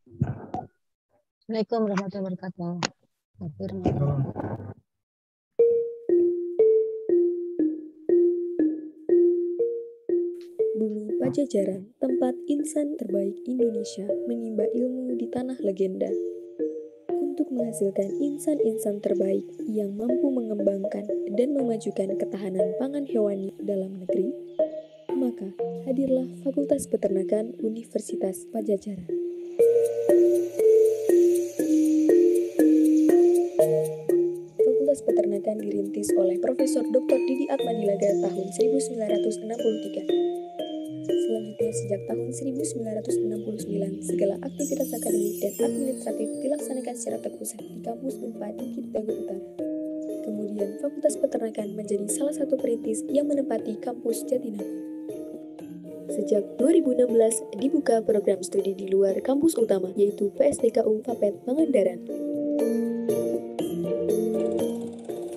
Assalamualaikum warahmatullahi wabarakatuh. Bumi Padjadjaran, tempat insan terbaik Indonesia menimba ilmu di tanah legenda. Untuk menghasilkan insan-insan terbaik yang mampu mengembangkan dan memajukan ketahanan pangan hewani dalam negeri, maka hadirlah Fakultas Peternakan Universitas Padjadjaran. Fakultas Peternakan dirintis oleh Profesor Dr. Didi Atmanilaga tahun 1963. Selanjutnya, sejak tahun 1969, segala aktivitas akademik dan administratif dilaksanakan secara terpusat di kampus Unpad di Daud Utara. Kemudian, Fakultas Peternakan menjadi salah satu perintis yang menempati kampus Jatinangor. Sejak 2016, dibuka program studi di luar kampus utama, yaitu PSDKU Fapet Pangandaran.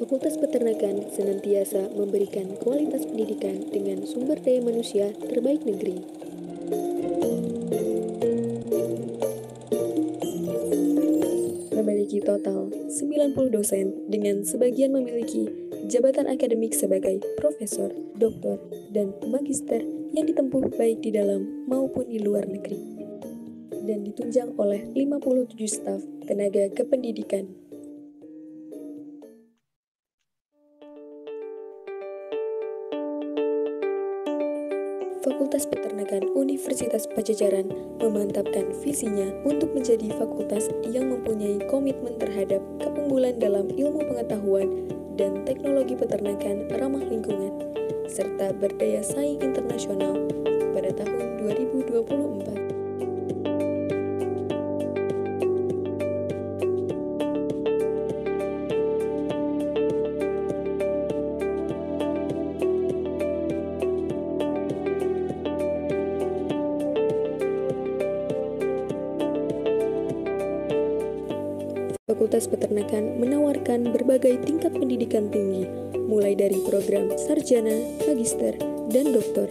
Fakultas Peternakan senantiasa memberikan kualitas pendidikan dengan sumber daya manusia terbaik negeri. Memiliki total 90 dosen dengan sebagian memiliki jabatan akademik sebagai profesor, doktor, dan magister yang ditempuh baik di dalam maupun di luar negeri. Dan ditunjang oleh 57 staf tenaga kependidikan. Fakultas Peternakan Universitas Padjadjaran memantapkan visinya untuk menjadi fakultas yang mempunyai komitmen terhadap keunggulan dalam ilmu pengetahuan dan teknologi peternakan ramah lingkungan, serta berdaya saing internasional pada tahun 2024. Fakultas Peternakan menawarkan berbagai tingkat pendidikan tinggi, mulai dari program sarjana, magister, dan doktor,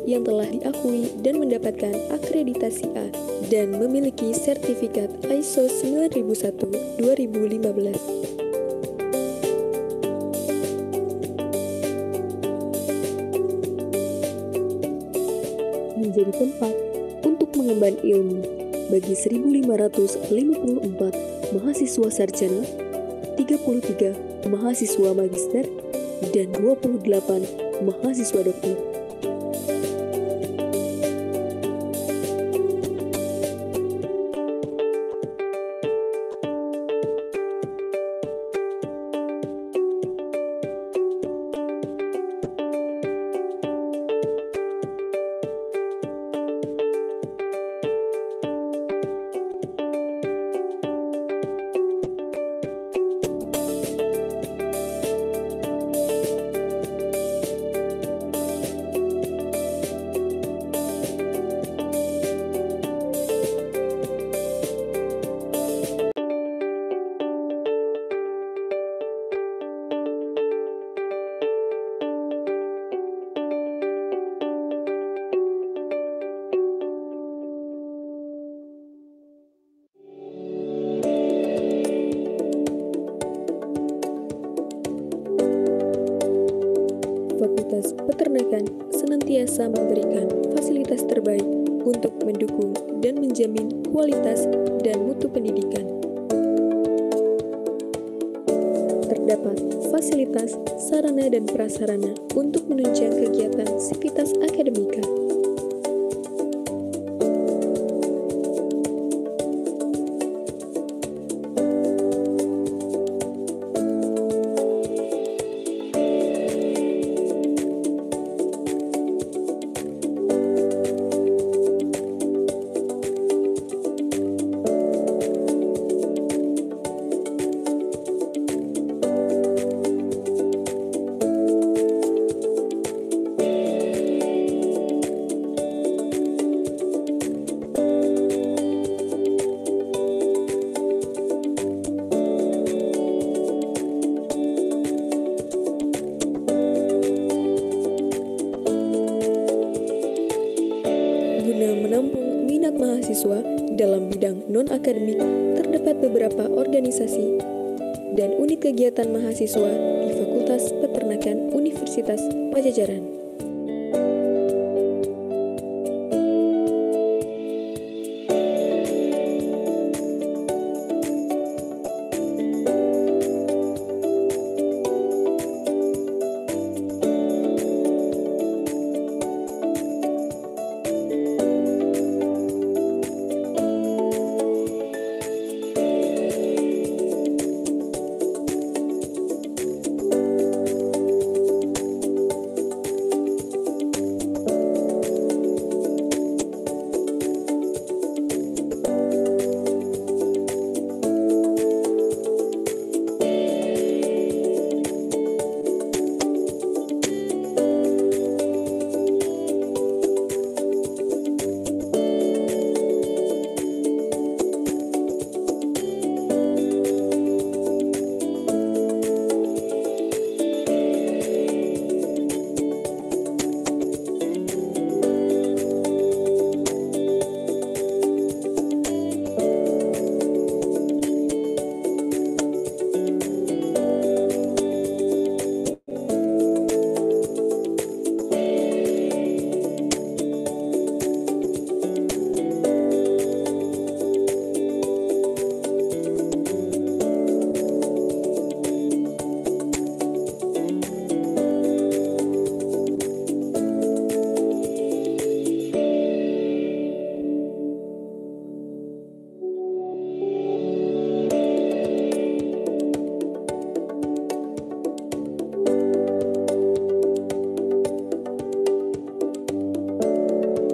yang telah diakui dan mendapatkan akreditasi A dan memiliki sertifikat ISO 9001-2015. Menjadi tempat untuk mengemban ilmu bagi 1.554 mahasiswa sarjana, 33 mahasiswa magister, dan 28 mahasiswa doktor. Fakultas Peternakan senantiasa memberikan fasilitas terbaik untuk mendukung dan menjamin kualitas dan mutu pendidikan. Terdapat fasilitas, sarana dan prasarana untuk menunjang kegiatan sivitas akademika. Dalam bidang non-akademik, terdapat beberapa organisasi dan unit kegiatan mahasiswa di Fakultas Peternakan Universitas Padjadjaran.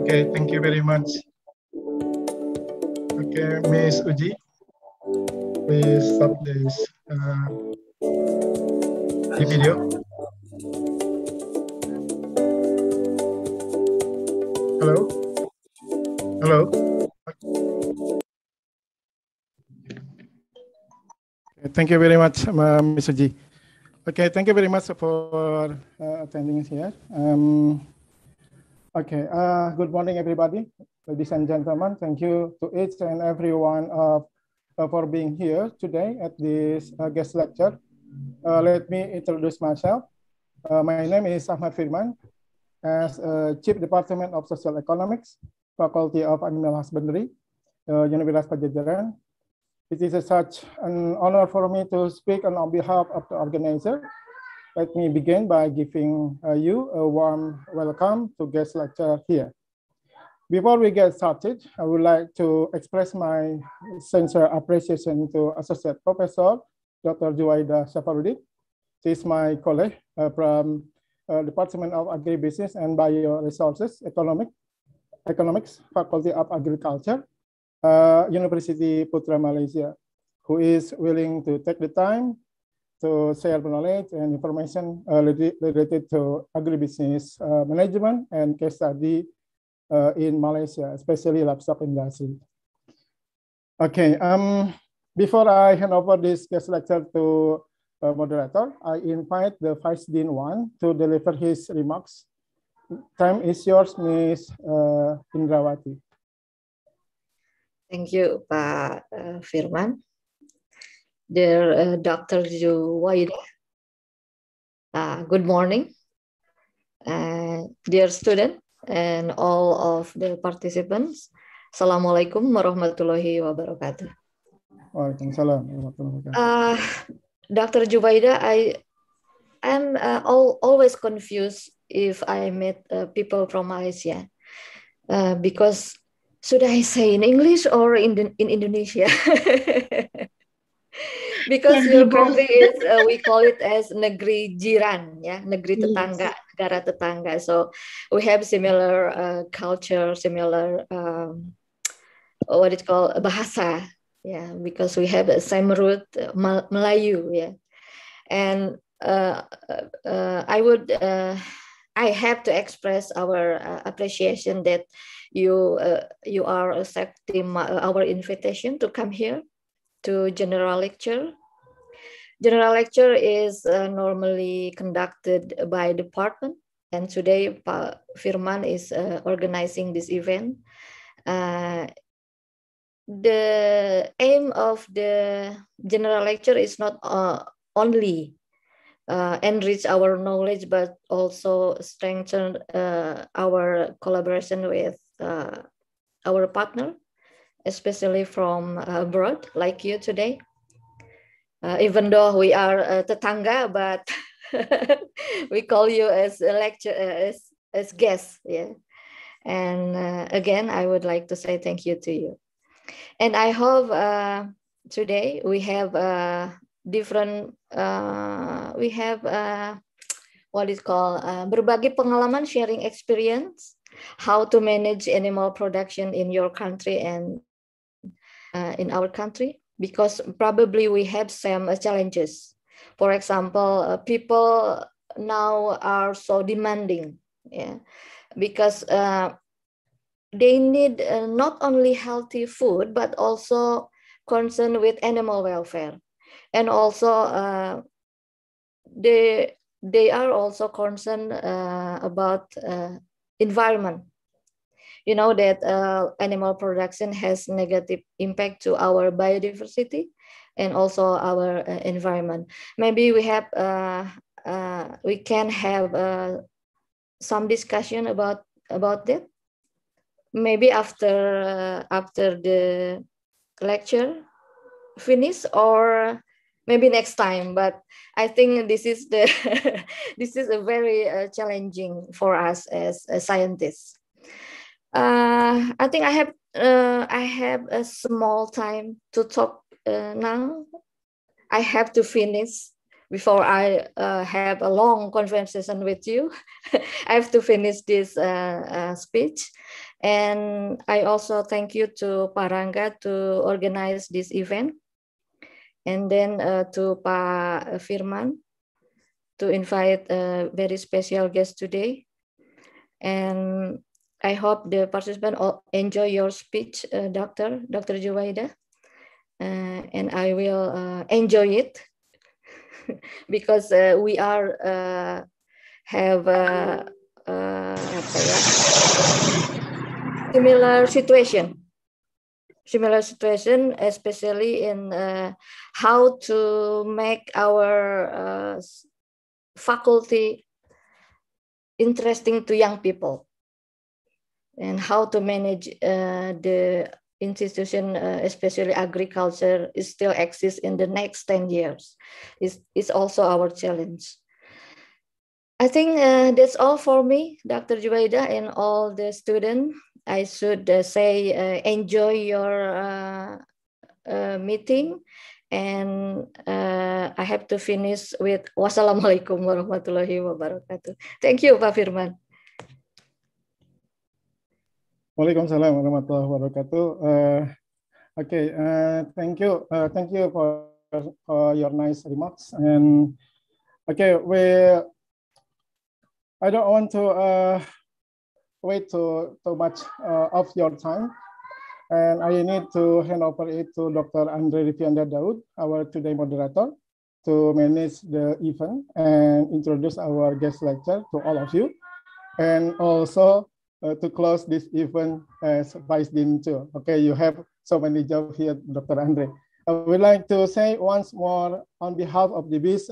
Okay, thank you very much. Okay, Miss Uji, please stop this the video. Hello? Hello? Thank you very much, Miss Uji. Okay, thank you very much for attending here. Okay, good morning, everybody. Ladies and gentlemen, thank you to each and every one for being here today at this guest lecture. Let me introduce myself. My name is Ahmad Firman, as Chief Department of Social Economics, Faculty of Animal Husbandry, Universitas Padjadjaran. It is such an honor for me to speak on behalf of the organizer. Let me begin by giving you a warm welcome to guest lecture here. Before we get started, I would like to express my sincere appreciation to Associate Professor Dr. Juwaidah Sharifuddin. She is my colleague from Department of Agribusiness and Bioresources Economics, Faculty of Agriculture, Universiti Putra, Malaysia, who is willing to take the time to share knowledge and information related to agribusiness management and case study in Malaysia, especially livestock industry. Okay, before I hand over this guest lecture to moderator, I invite the Vice Dean 1 to deliver his remarks. Time is yours, Ms. Indrawati. Thank you, Pak Firman. Dear Dr. Juwaidah, good morning, dear student and all of the participants. Assalamualaikum warahmatullahi wabarakatuh. Waalaikumsalam warahmatullahi wabarakatuh. Dr. Juwaidah, I'm always confused if I meet people from Malaysia because should I say in English or in Indonesia? Because your country is, we call it as negeri jiran, ya, negeri tetangga, negara tetangga. So we have similar culture, similar what it's called bahasa, yeah, because we have the same root, Melayu, yeah. And I have to express our appreciation that you are accepting our invitation to come here to general lecture. General lecture is normally conducted by department, and today Pak Firman is organizing this event. the aim of the general lecture is not only enrich our knowledge, but also strengthen our collaboration with our partner, especially from abroad, like you today. Even though we are tetangga, but we call you as a lecture, as guest, yeah. And again, I would like to say thank you to you. And I hope today we have different, we have what is called berbagi pengalaman, sharing experience, how to manage animal production in your country and in our country, because probably we have some challenges. For example, people now are so demanding, yeah, because they need not only healthy food, but also concern with animal welfare. And also they are also concerned about environment. You know that animal production has negative impact to our biodiversity and also our environment. Maybe we have we can have some discussion about that. Maybe after the lecture finish, or maybe next time. But I think this is the this is a very challenging for us as scientists. I think I have a small time to talk now. I have to finish before I have a long conversation with you. I have to finish this speech. And I also thank you to Parangga to organize this event. And then to Pak Firman to invite a very special guest today. And I hope the participants enjoy your speech, Dr. Juwaidah. And I will enjoy it because we are have similar situation, especially in how to make our faculty interesting to young people, and how to manage the institution, especially agriculture, is still exists in the next 10 years. Is also our challenge. I think that's all for me, Dr. Juwaidah, and all the students. I should say enjoy your meeting, and I have to finish with wassalamualaikum warahmatullahi wabarakatuh. Thank you, Pak Firman. Waalaikumsalam warahmatullahi wabarakatuh. Okay, thank you for your nice remarks. And okay, I don't want to wait too much of your time, and I need to hand over it to Dr. Andre Daud, our today moderator, to manage the event and introduce our guest lecture to all of you, and also to close this event as Vice Dean too. Okay, you have so many jobs here, Dr. Andre. I would like to say once more on behalf of this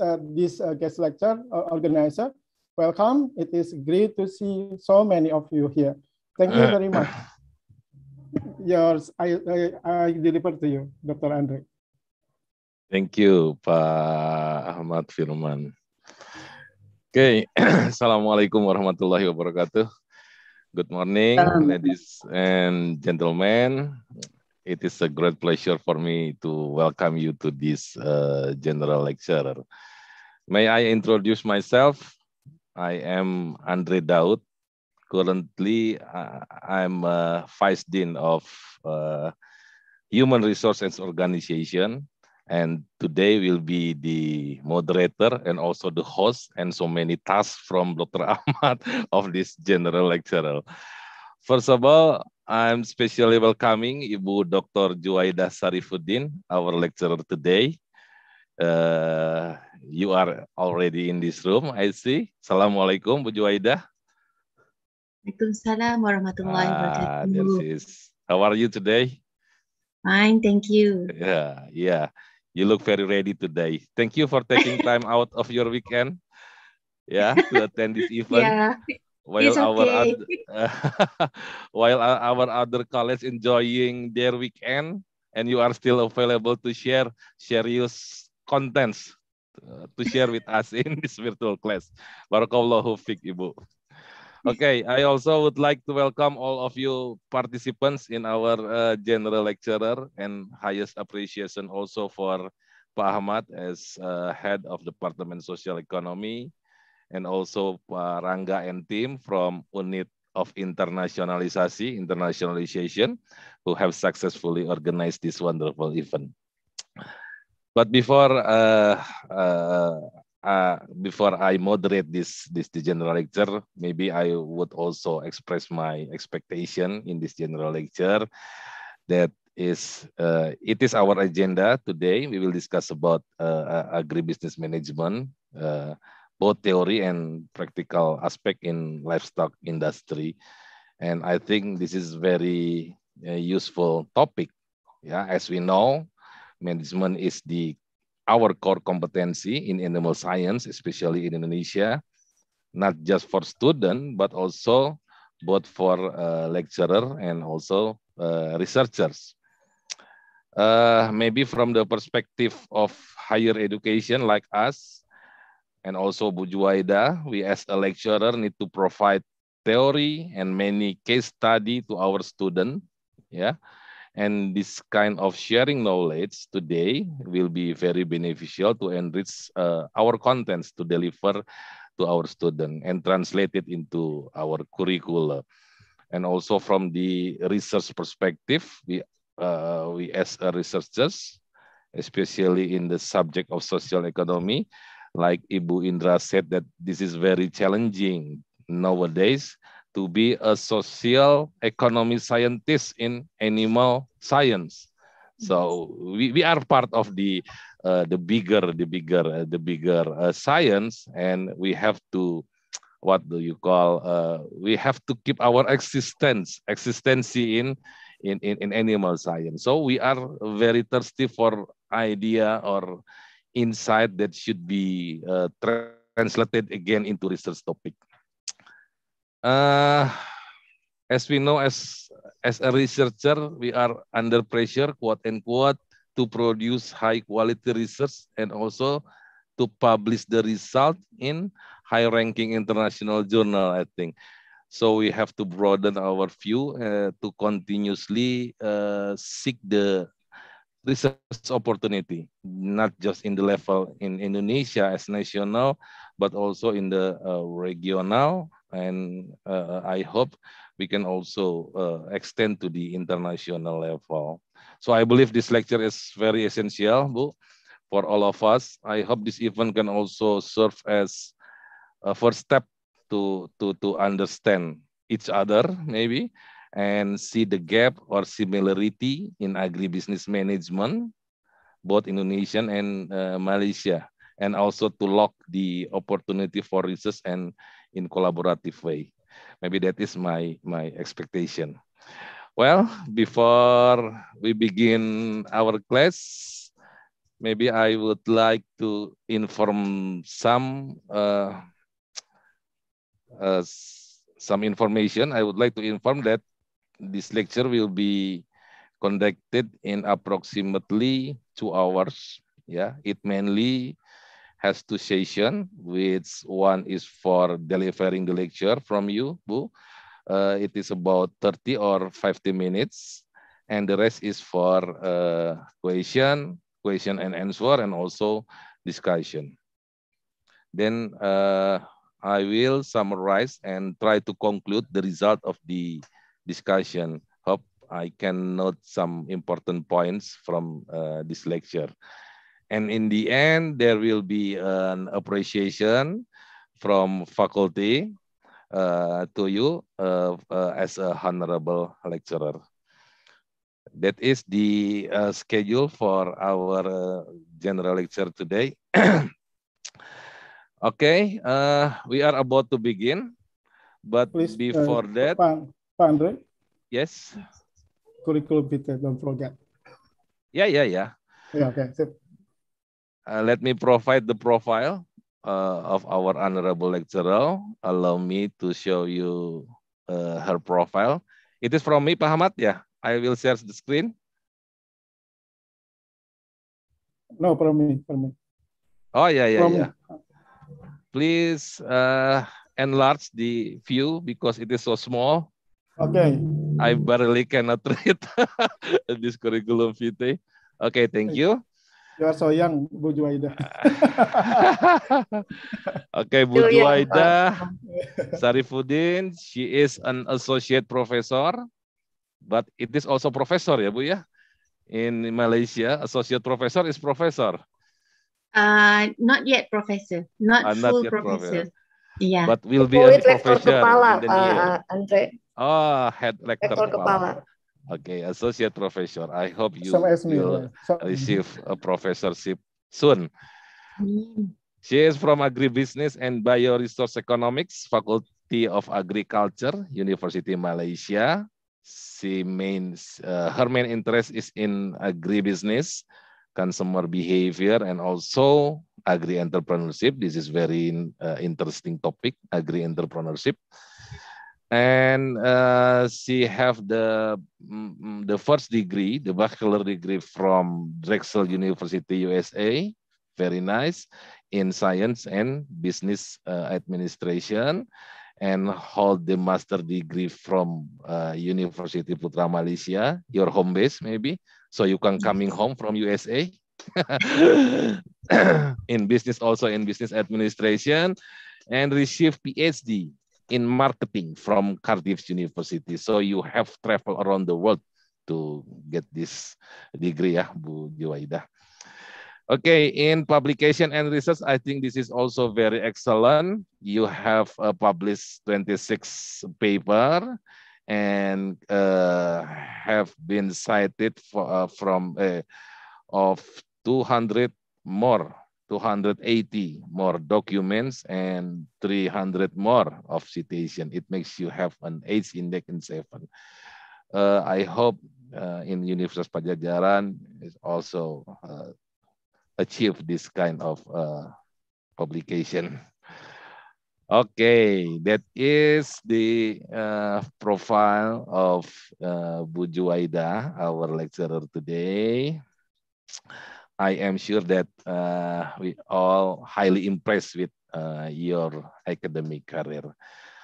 guest lecture organizer, welcome. It is great to see so many of you here. Thank you very much. Yours, I deliver to you, Dr. Andre. Thank you, Pak Ahmad Firman. Okay, Assalamualaikum warahmatullahi wabarakatuh. Good morning, ladies and gentlemen. It is a great pleasure for me to welcome you to this general lecture. May I introduce myself? I am Andre Daud. Currently, I'm Vice Dean of Human Resources Organization, and today will be the moderator and also the host and so many tasks from Dr. Ahmad of this general lecture. First of all, I'm especially welcoming Ibu Dr. Juwaidah Sharifuddin, our lecturer today. You are already in this room, I see. Assalamualaikum, Bu Juwaidah. Waalaikumsalam warahmatullahi wabarakatuh. How are you today? Fine, thank you. Yeah. You look very ready today. Thank you for taking time out of your weekend, to attend this event. Yeah, While it's our okay. while our other colleagues enjoying their weekend, and you are still available to share serious contents to share with us in this virtual class. Barakallahu fiik, Ibu. Okay, I also would like to welcome all of you participants in our general lecturer, and highest appreciation also for Pak Ahmad as head of Department Social Economy, and also Pak Rangga and team from Unit of Internationalization, who have successfully organized this wonderful event. But before I moderate this general lecture, maybe I would also express my expectation in this general lecture. That is, it is our agenda today. We will discuss about agribusiness management, both theory and practical aspect in livestock industry. And I think this is very useful topic. As we know, management is our core competency in animal science, especially in Indonesia, not just for students, but also both for lecturer and also researchers. Maybe from the perspective of higher education like us, and also Bu Juwaidah, we as a lecturer need to provide theory and many case study to our student. And this kind of sharing knowledge today will be very beneficial to enrich our contents to deliver to our student and translate it into our curriculum. And also from the research perspective, we as researchers, especially in the subject of social economy, like Ibu Indra said, that this is very challenging nowadays to be a social economy scientist in animal science. So we are part of the bigger science, and we have to, we have to keep our existency in animal science. So we are very thirsty for idea or insight that should be translated again into research topic. As we know, as a researcher, we are under pressure, quote unquote, to produce high quality research and also to publish the result in high ranking international journal, I think. So we have to broaden our view to continuously seek the research opportunity, not just in the level in Indonesia as national, but also in the regional. And I hope we can also extend to the international level. So I believe this lecture is very essential, Bu, for all of us. I hope this event can also serve as a first step to understand each other, maybe, and see the gap or similarity in agribusiness management, both Indonesian and Malaysia, and also to lock the opportunity for research and in collaborative way. Maybe that is my expectation. Well, before we begin our class, maybe I would like to inform some information. I would like to inform that this lecture will be conducted in approximately 2 hours. It mainly has 2 sessions, which one is for delivering the lecture from you, Bu. It is about 30 or 50 minutes, and the rest is for question and answer, and also discussion. Then I will summarize and try to conclude the result of the discussion. Hope I can note some important points from this lecture. And in the end, there will be an appreciation from faculty to you as a honorable lecturer. That is the schedule for our general lecture today. Okay, we are about to begin, but please, before that, Pak Andre. Yes. Curriculum vitae, don't forget. Yeah. Yeah, okay. Sip. Let me provide the profile of our honorable lecturer. Allow me to show you her profile. It is from me, Pak Ahmad. Yeah, I will share the screen. No, from me. Oh, yeah. From me. Please enlarge the view because it is so small. Okay. I barely cannot read this curriculum vitae. Okay, thank you. You are so young, Bu Juwaidah. Okay, Bu Juwaidah Sharifuddin, she is an associate professor, but it is also professor, ya Bu ya? In Malaysia, associate professor is professor. Not yet professor, not full yet professor. Yeah. But will be Call a it lektor professor kepala, in the near. Andre. Oh, head lector Lektor kepala. Okay, associate professor. I hope you Sama as me, will so, receive a professorship soon. She is from Agribusiness and Bioresource Economics, Faculty of Agriculture, University Malaysia. Her main interest is in agribusiness, consumer behavior, and also agri-entrepreneurship. This is very interesting topic, agri-entrepreneurship. And she have the first degree, the bachelor degree from Drexel University, USA. Very nice, in science and business administration, and hold the master degree from University Putra, Malaysia, your home base maybe, so you can coming home from USA. In business, also in business administration, and receive PhD in marketing from Cardiff University. So you have traveled around the world to get this degree, ya, Bu Juwaidah. Okay, in publication and research, I think this is also very excellent. You have published 26 paper and have been cited from of 280 more documents and 300 more of citation. It makes you have an H index in 7. I hope in Universitas Padjadjaran is also achieve this kind of publication. Okay, that is the profile of Bu Juwaidah, our lecturer today. I am sure that we all highly impressed with your academic career.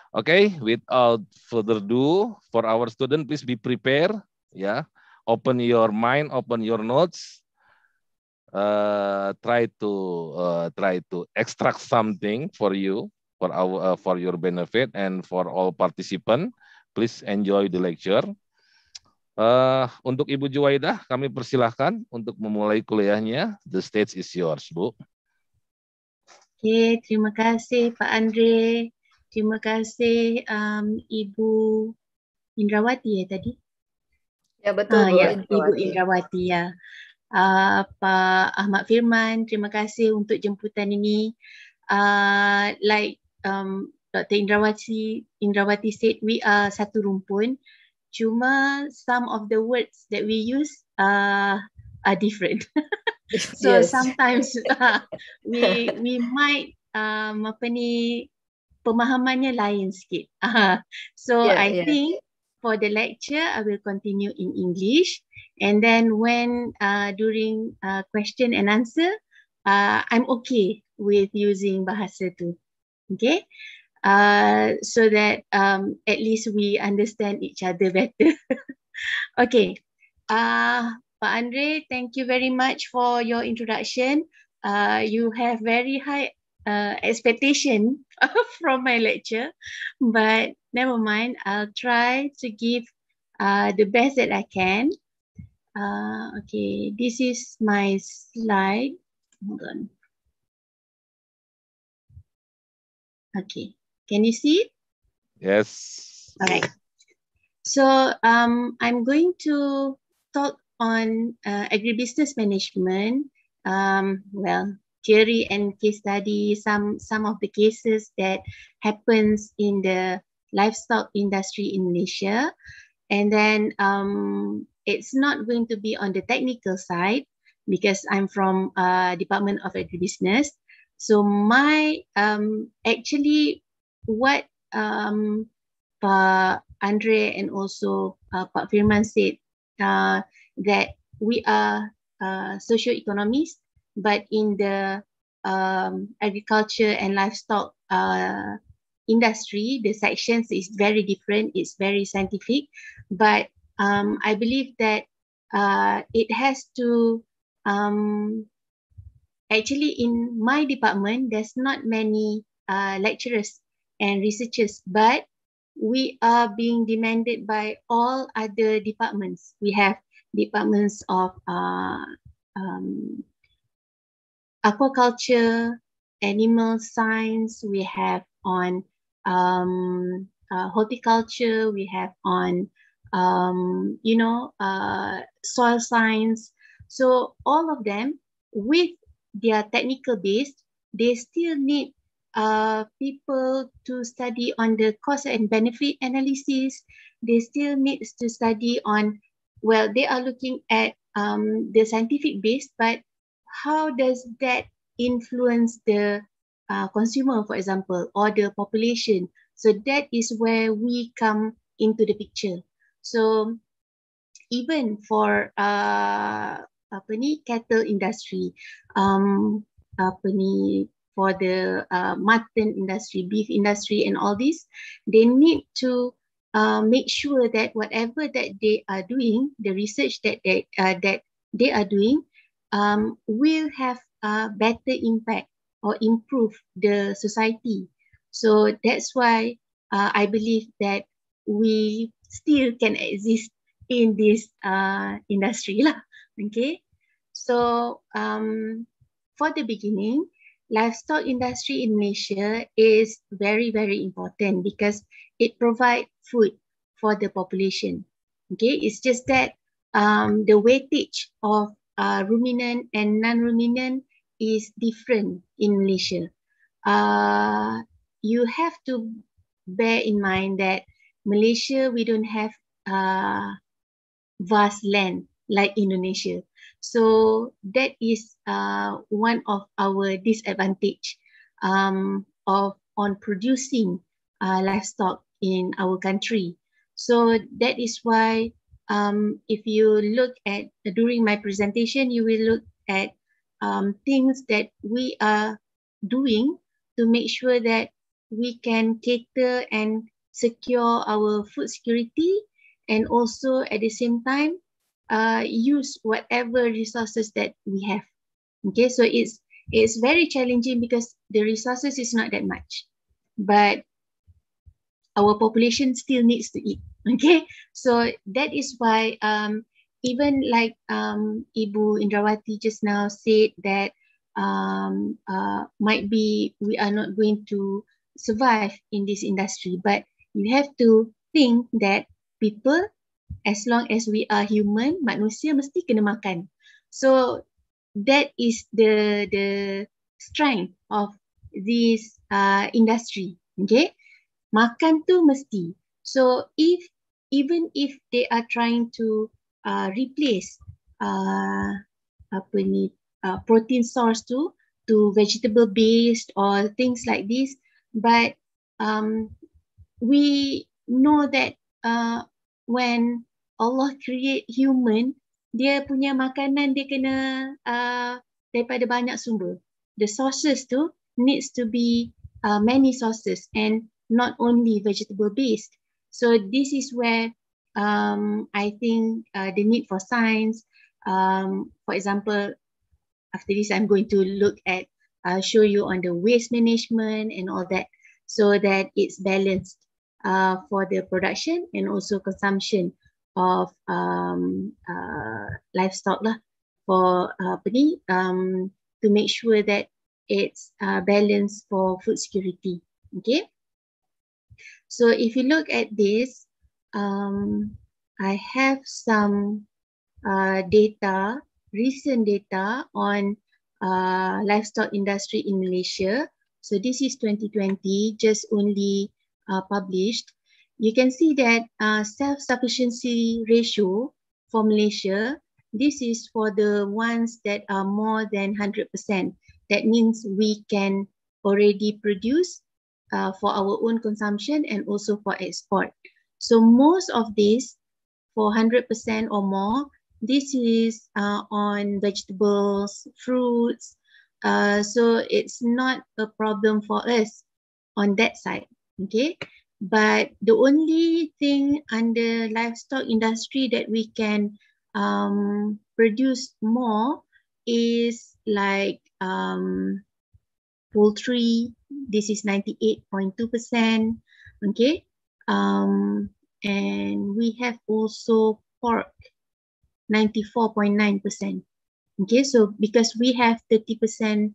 Okay, without further ado, for our student, please be prepared. Yeah, open your mind, open your notes. Try to extract something for you, for your benefit and for all participants. Please enjoy the lecture. Untuk Ibu Juwaidah, kami persilahkan untuk memulai kuliahnya. The stage is yours, Bu. Oke, terima kasih Pak Andre. Terima kasih Ibu Indrawati ya tadi. Ya betul, Bu. Ya, Ibu Indrawati ya. Pak Ahmad Firman, terima kasih untuk jemputan ini. Like Dr. Indrawati said, we are satu rumpun. Cuma some of the words that we use are different. So Yes. sometimes we might pemahamannya lain sikit. So I think for the lecture I will continue in English, and then when during question and answer I'm okay with using bahasa tu. Okay. So that at least we understand each other better. Okay. Pak Andre, thank you very much for your introduction. You have very high expectation from my lecture, but never mind. I'll try to give the best that I can. Okay, this is my slide. Hold on. Okay. Can you see it? Yes. All right. So I'm going to talk on agribusiness management. Well, theory and case study. Some of the cases that happens in the livestock industry in Malaysia, and then it's not going to be on the technical side because I'm from Department of Agribusiness. So my actually what Pak Andre and also Pak Firman said that we are socio-economists, but in the agriculture and livestock industry, the sections is very different. It's very scientific, but I believe that it has to actually in my department, there's not many lecturers and researchers, but we are being demanded by all other departments. We have departments of aquaculture, animal science, we have on horticulture, we have on soil science. So all of them with their technical base, they still need people to study on the cost and benefit analysis. They still need to study on, well, they are looking at the scientific base, but how does that influence the consumer, for example, or the population? So that is where we come into the picture. So even for cattle industry, for the mutton industry, beef industry, and all this, they need to make sure that whatever that they are doing, the research that they are doing, will have a better impact or improve the society. So that's why I believe that we still can exist in this industry lah. Okay, so for the beginning, livestock industry in Malaysia is very, very important because it provides food for the population. Okay, it's just that the weightage of ruminant and non-ruminant is different in Malaysia. You have to bear in mind that Malaysia, we don't have vast land like Indonesia. So that is one of our disadvantage on producing livestock in our country. So that is why if you look at, during my presentation, you will look at things that we are doing to make sure that we can cater and secure our food security, and also at the same time use whatever resources that we have. Okay, so it's very challenging because the resources is not that much, but our population still needs to eat. Okay, so that is why even like Ibu Indrawati just now said that might be we are not going to survive in this industry, but you have to think that people, as long as we are human, manusia mesti kena makan. So that is the strength of this industry. Okay, makan tu mesti. So even if they are trying to replace protein source to vegetable based or things like this, but we know that when Allah create human, dia punya makanan dia kena daripada banyak sumber. The sources tu needs to be many sources and not only vegetable based. So this is where I think the need for science. For example, after this, I'm going to look at show you on the waste management and all that, so that it's balanced for the production and also consumption of livestock lah, for to make sure that it's balanced for food security. Okay, so if you look at this, I have some data, recent data on livestock industry in Malaysia. So this is 2020, just only published. You can see that self-sufficiency ratio for Malaysia, this is for the ones that are more than 100%. That means we can already produce for our own consumption and also for export. So most of this, for 100% or more, this is on vegetables, fruits. So it's not a problem for us on that side, okay? But the only thing under livestock industry that we can produce more is like poultry. This is 98.2%, okay? And we have also pork, 94.9%. Okay, so because we have 30%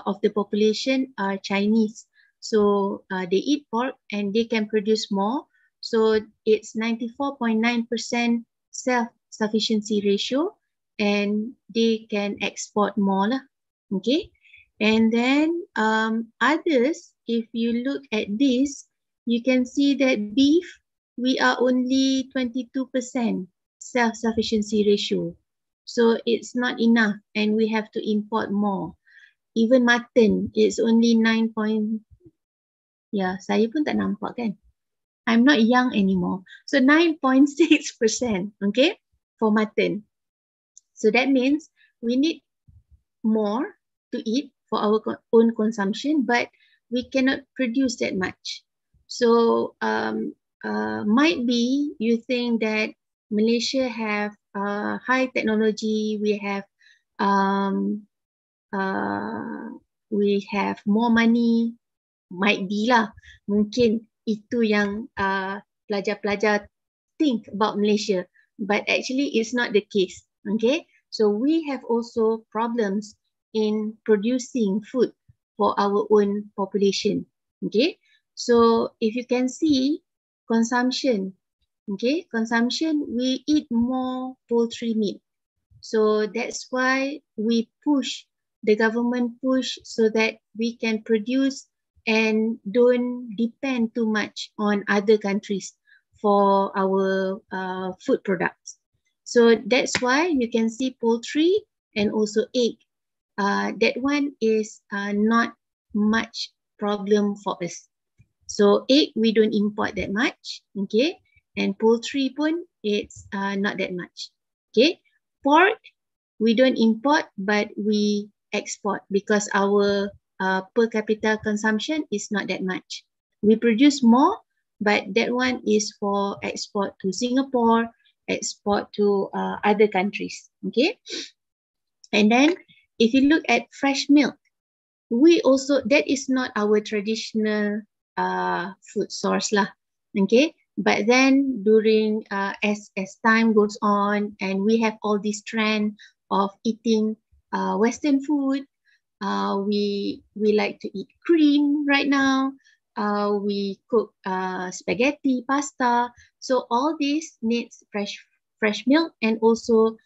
of the population are Chinese, so they eat pork and they can produce more. So it's 94.9% self-sufficiency ratio, and they can export more lah. Okay, and then others, if you look at this, you can see that beef, we are only 22% self-sufficiency ratio. So it's not enough and we have to import more. Even mutton, it's only 9. Ya, saya pun tak nampak kan. I'm not young anymore. So 9.6%, okay, for mutton. So that means we need more to eat for our own consumption, but we cannot produce that much. So might be you think that Malaysia have high technology, we have more money, might be lah, mungkin itu yang pelajar-pelajar think about Malaysia, but actually it's not the case, okay? So we have also problems in producing food for our own population, okay? So if you can see consumption, okay, consumption, we eat more poultry meat. So that's why we push, the government push so that we can produce and don't depend too much on other countries for our food products. So that's why you can see poultry and also egg. That one is not much problem for us. So egg, we don't import that much, okay? And poultry pun, it's not that much, okay? Pork, we don't import, but we export because our per capita consumption is not that much. We produce more, but that one is for export to Singapore, export to other countries, okay? And then if you look at fresh milk, we also, that is not our traditional food source lah, okay? But then during as time goes on and we have all this trend of eating Western food, we like to eat cream right now. We cook spaghetti, pasta. So all this needs fresh milk and also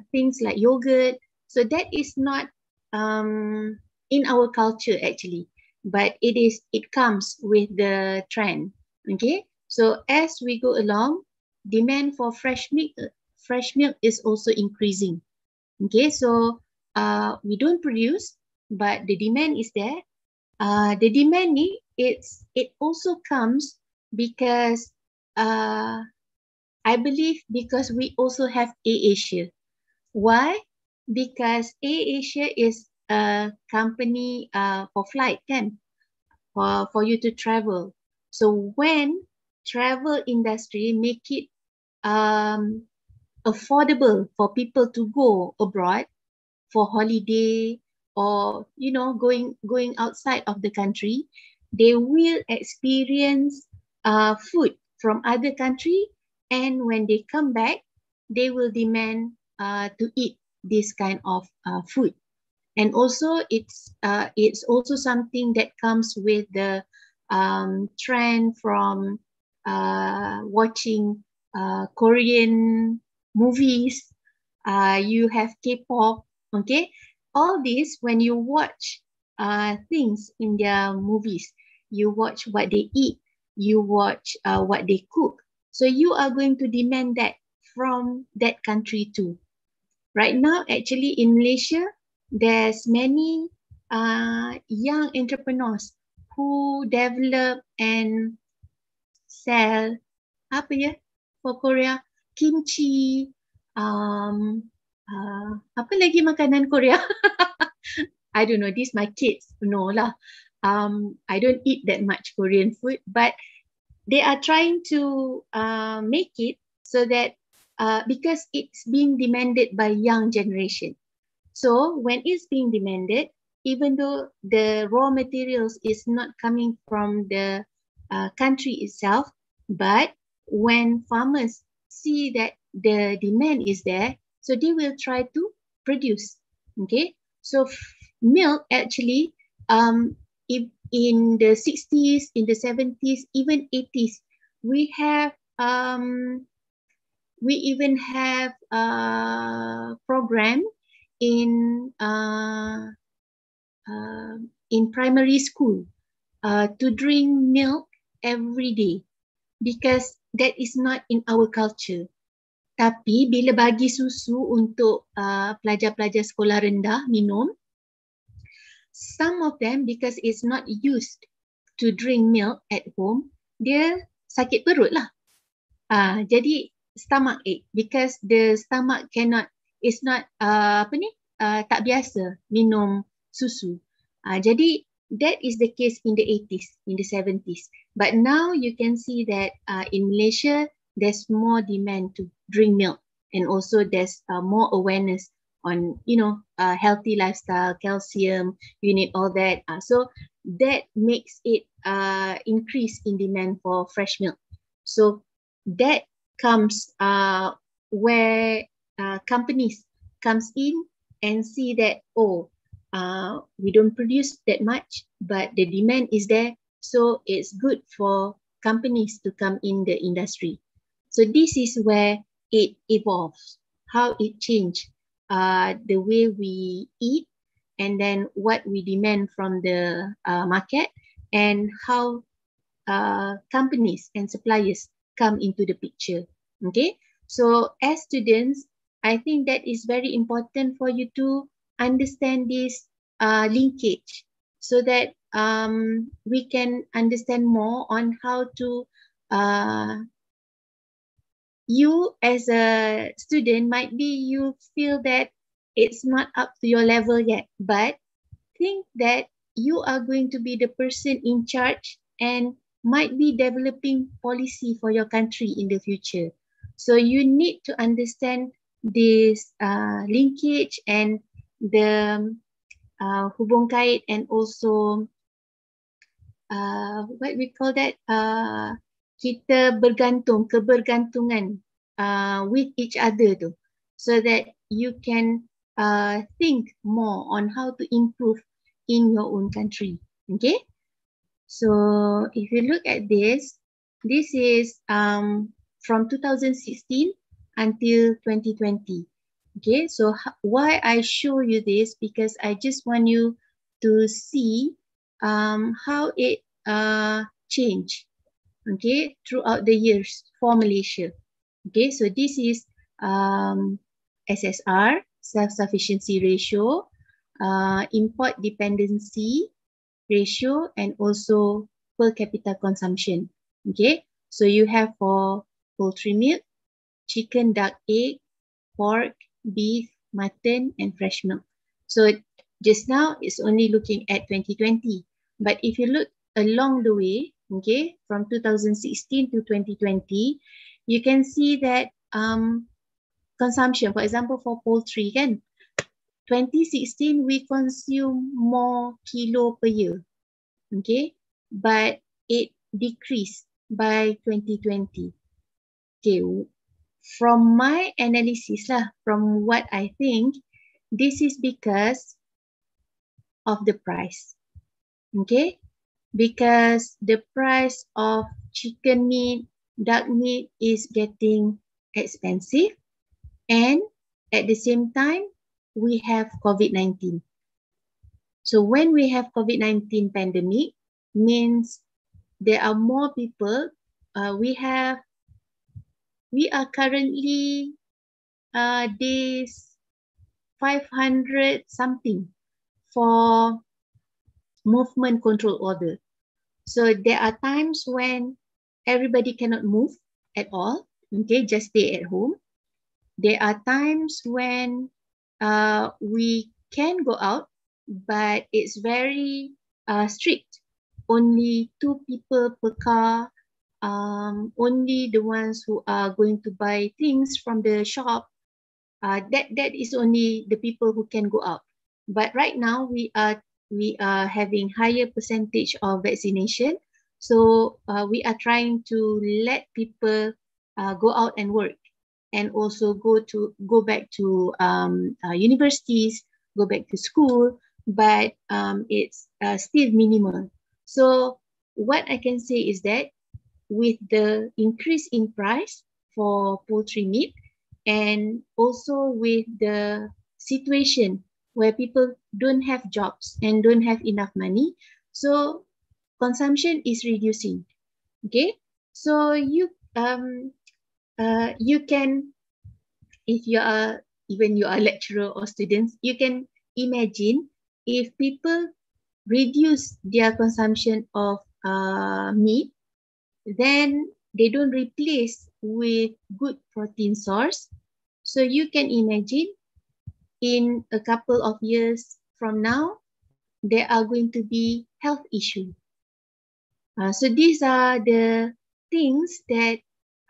things like yogurt. So that is not in our culture actually, but it comes with the trend. Okay, so as we go along, demand for fresh milk is also increasing. Okay, so we don't produce, but the demand is there. The demand it also comes because I believe because we also have AirAsia. Why? Because AirAsia is a company for flight, kan? For you to travel. So when travel industry make it affordable for people to go abroad for holiday or going outside of the country, they will experience food from other country, and when they come back, they will demand to eat this kind of food. And also it's also something that comes with the trend from watching Korean movies. You have K-pop, okay? All this, when you watch things in their movies, you watch what they eat, you watch what they cook. So you are going to demand that from that country too. Right now, actually in Malaysia, there's many young entrepreneurs who develop and sell apa ya for Korea, kimchi, apa lagi makanan Korea? I don't know, these my kids know lah. I don't eat that much Korean food, but they are trying to make it so that because it's being demanded by young generation. So when it's being demanded, even though the raw materials is not coming from the country itself, but when farmers see that the demand is there, so they will try to produce. Okay, so milk actually, if in the 60s, in the 70s, even 80s, we even have a program in primary school to drink milk every day, because that is not in our culture. Tapi bila bagi susu untuk pelajar-pelajar sekolah rendah minum, some of them, because it's not used to drink milk at home, dia sakit perut lah. Jadi stomach ache, because the stomach is not tak biasa minum susu. Jadi that is the case in the 80s, in the 70s. But now you can see that in Malaysia, there's more demand to drink milk, and also there's more awareness on, healthy lifestyle, calcium, you need all that. So that makes it increase in demand for fresh milk. So that comes where companies comes in and see that, we don't produce that much, but the demand is there. So it's good for companies to come in the industry. So this is where it evolves, how it changed the way we eat, and then what we demand from the market, and how companies and suppliers come into the picture. Okay, so as students, I think that is very important for you to understand this linkage, so that we can understand more on how to you as a student, might be you feel that it's not up to your level yet, but think that you are going to be the person in charge and might be developing policy for your country in the future. So you need to understand this linkage and the hubung kait, and also what we call that, kita kebergantungan with each other tu, so that you can think more on how to improve in your own country. Okay, so if you look at this is from 2016 until 2020. Okay, so why I show you this, because I just want you to see how it changed, okay, throughout the years for Malaysia. Okay, so this is SSR, self-sufficiency ratio, import dependency ratio, and also per capita consumption. Okay, so you have for poultry milk, chicken, duck, egg, pork, beef, mutton, and fresh milk. So just now it's only looking at 2020, but if you look along the way, okay, from 2016 to 2020, you can see that consumption, for example, for poultry, kan, 2016 we consume more kilo per year, okay, but it decreased by 2020. Okay, from my analysis lah, from what I think, this is because of the price. Okay, because the price of chicken meat, duck meat is getting expensive, and at the same time we have COVID-19. So when we have COVID-19 pandemic, means there are more people, we have we are currently days 500 something for movement control order. So there are times when everybody cannot move at all, okay, just stay at home. There are times when we can go out, but it's very strict. Only 2 people per car, only the ones who are going to buy things from the shop. That is only the people who can go out. But right now we are having higher percentage of vaccination, so we are trying to let people go out and work, and also go back to universities, go back to school, but it's still minimal. So what I can say is that with the increase in price for poultry meat, and also with the situation where people don't have jobs and don't have enough money, so consumption is reducing. Okay, so you can, if you are, even you are lecturer or students, you can imagine if people reduce their consumption of meat, then they don't replace with good protein source. So you can imagine in a couple of years from now, there are going to be health issues. So these are the things that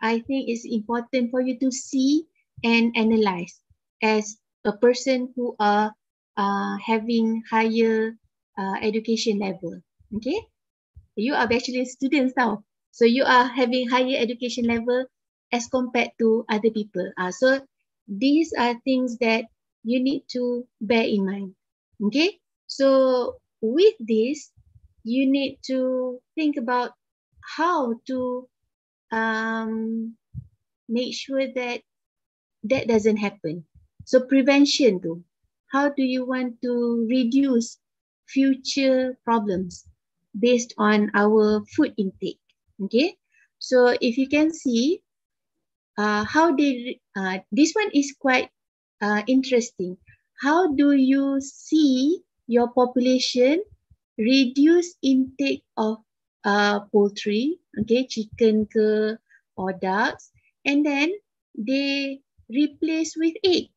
I think is important for you to see and analyze as a person who are having higher education level. Okay, you are bachelor students now, so you are having higher education level as compared to other people. So these are things that you need to bear in mind. Okay, so with this, you need to think about how to make sure that that doesn't happen. So prevention too. How do you want to reduce future problems based on our food intake? Okay, so if you can see how they, this one is quite interesting. How do you see your population reduce intake of poultry, okay, chicken ke, or ducks, and then they replace with egg.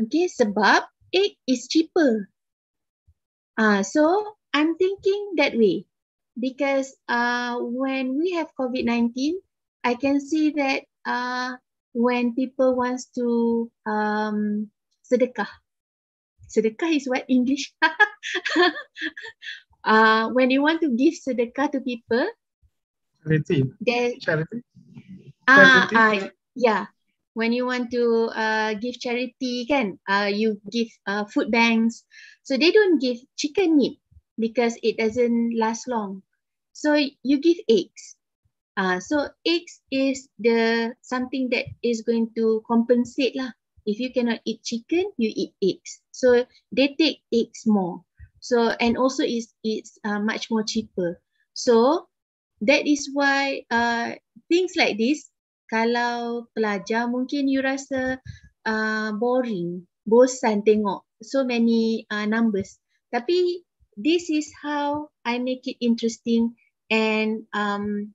Okay, sebab egg is cheaper. So I'm thinking that way, because when we have COVID-19, I can see that when people wants to sedekah. Sedekah is what English? When you want to give sedekah to people, Charity. Yeah. When you want to give charity, kan, you give food banks. So they don't give chicken meat because it doesn't last long. So you give eggs. So eggs is the something that is going to compensate lah. If you cannot eat chicken, you eat eggs. So they take eggs more. So, and also it's much more cheaper. So that is why things like this, kalau pelajar mungkin you rasa boring, bosan tengok so many numbers. Tapi this is how I make it interesting and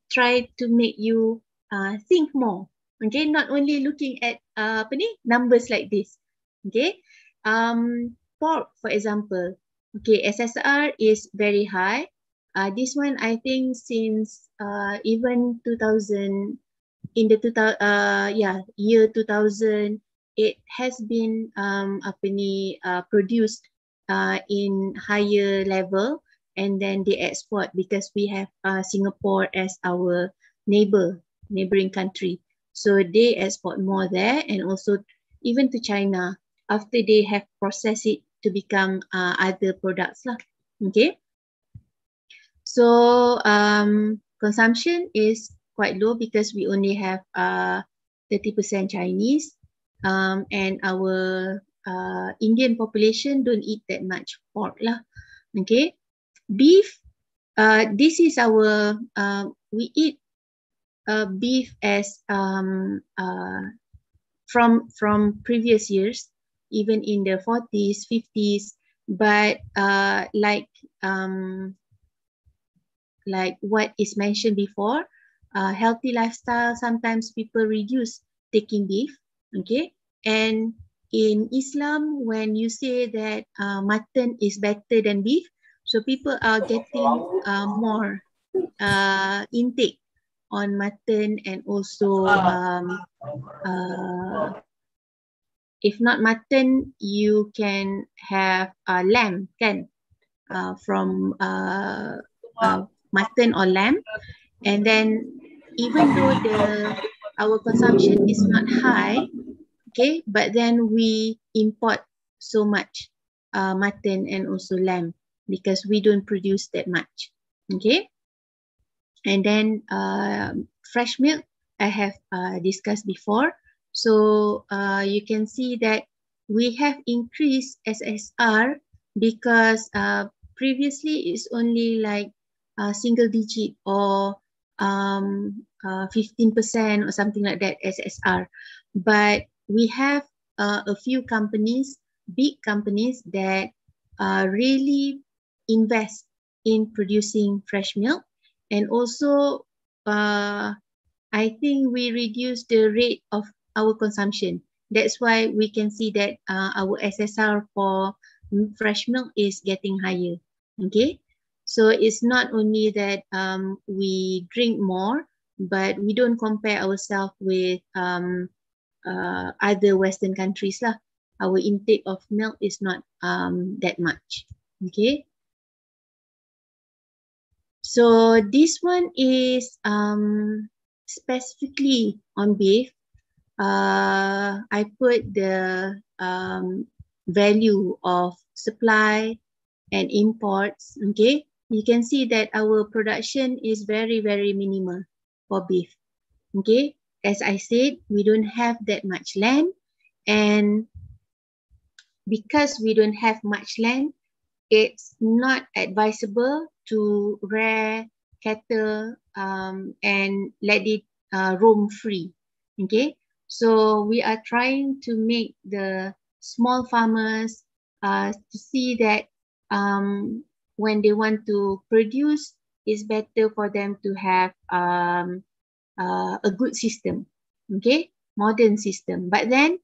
try to make you think more. Okay, not only looking at numbers like this. Okay, pork for example. Okay, SSR is very high. This one I think since even 2000, in the year 2000, it has been produced in higher level, and then they export because we have Singapore as our neighboring country. So they export more there, and also even to China after they have processed it to become other products lah. Okay. So consumption is quite low because we only have 30% Chinese, and our Indian population don't eat that much pork lah. Okay, beef. This is our we eat beef as from previous years, even in the 40s, 50s, but like what is mentioned before, healthy lifestyle, sometimes people reduce taking beef, okay? And in Islam, when you say that mutton is better than beef, so people are getting more intake on mutton, and also if not mutton, you can have lamb, can from mutton or lamb. And then even though our consumption is not high, okay, but then we import so much mutton and also lamb because we don't produce that much, okay. And then fresh milk I have discussed before. So you can see that we have increased SSR because previously it's only like single digit or 15% or something like that SSR. But we have a few companies, big companies that really invest in producing fresh milk. And also, I think we reduce the rate of our consumption. That's why we can see that our SSR for fresh milk is getting higher. Okay, so it's not only that we drink more, but we don't compare ourselves with other Western countries lah. Our intake of milk is not that much. Okay. So this one is specifically on beef. I put the value of supply and imports. Okay, you can see that our production is very, very minimal for beef. Okay, as I said, we don't have that much land, and because we don't have much land, it's not advisable to rear cattle and let it roam free. Okay, so we are trying to make the small farmers to see that when they want to produce, it's better for them to have a good system, okay, modern system. But then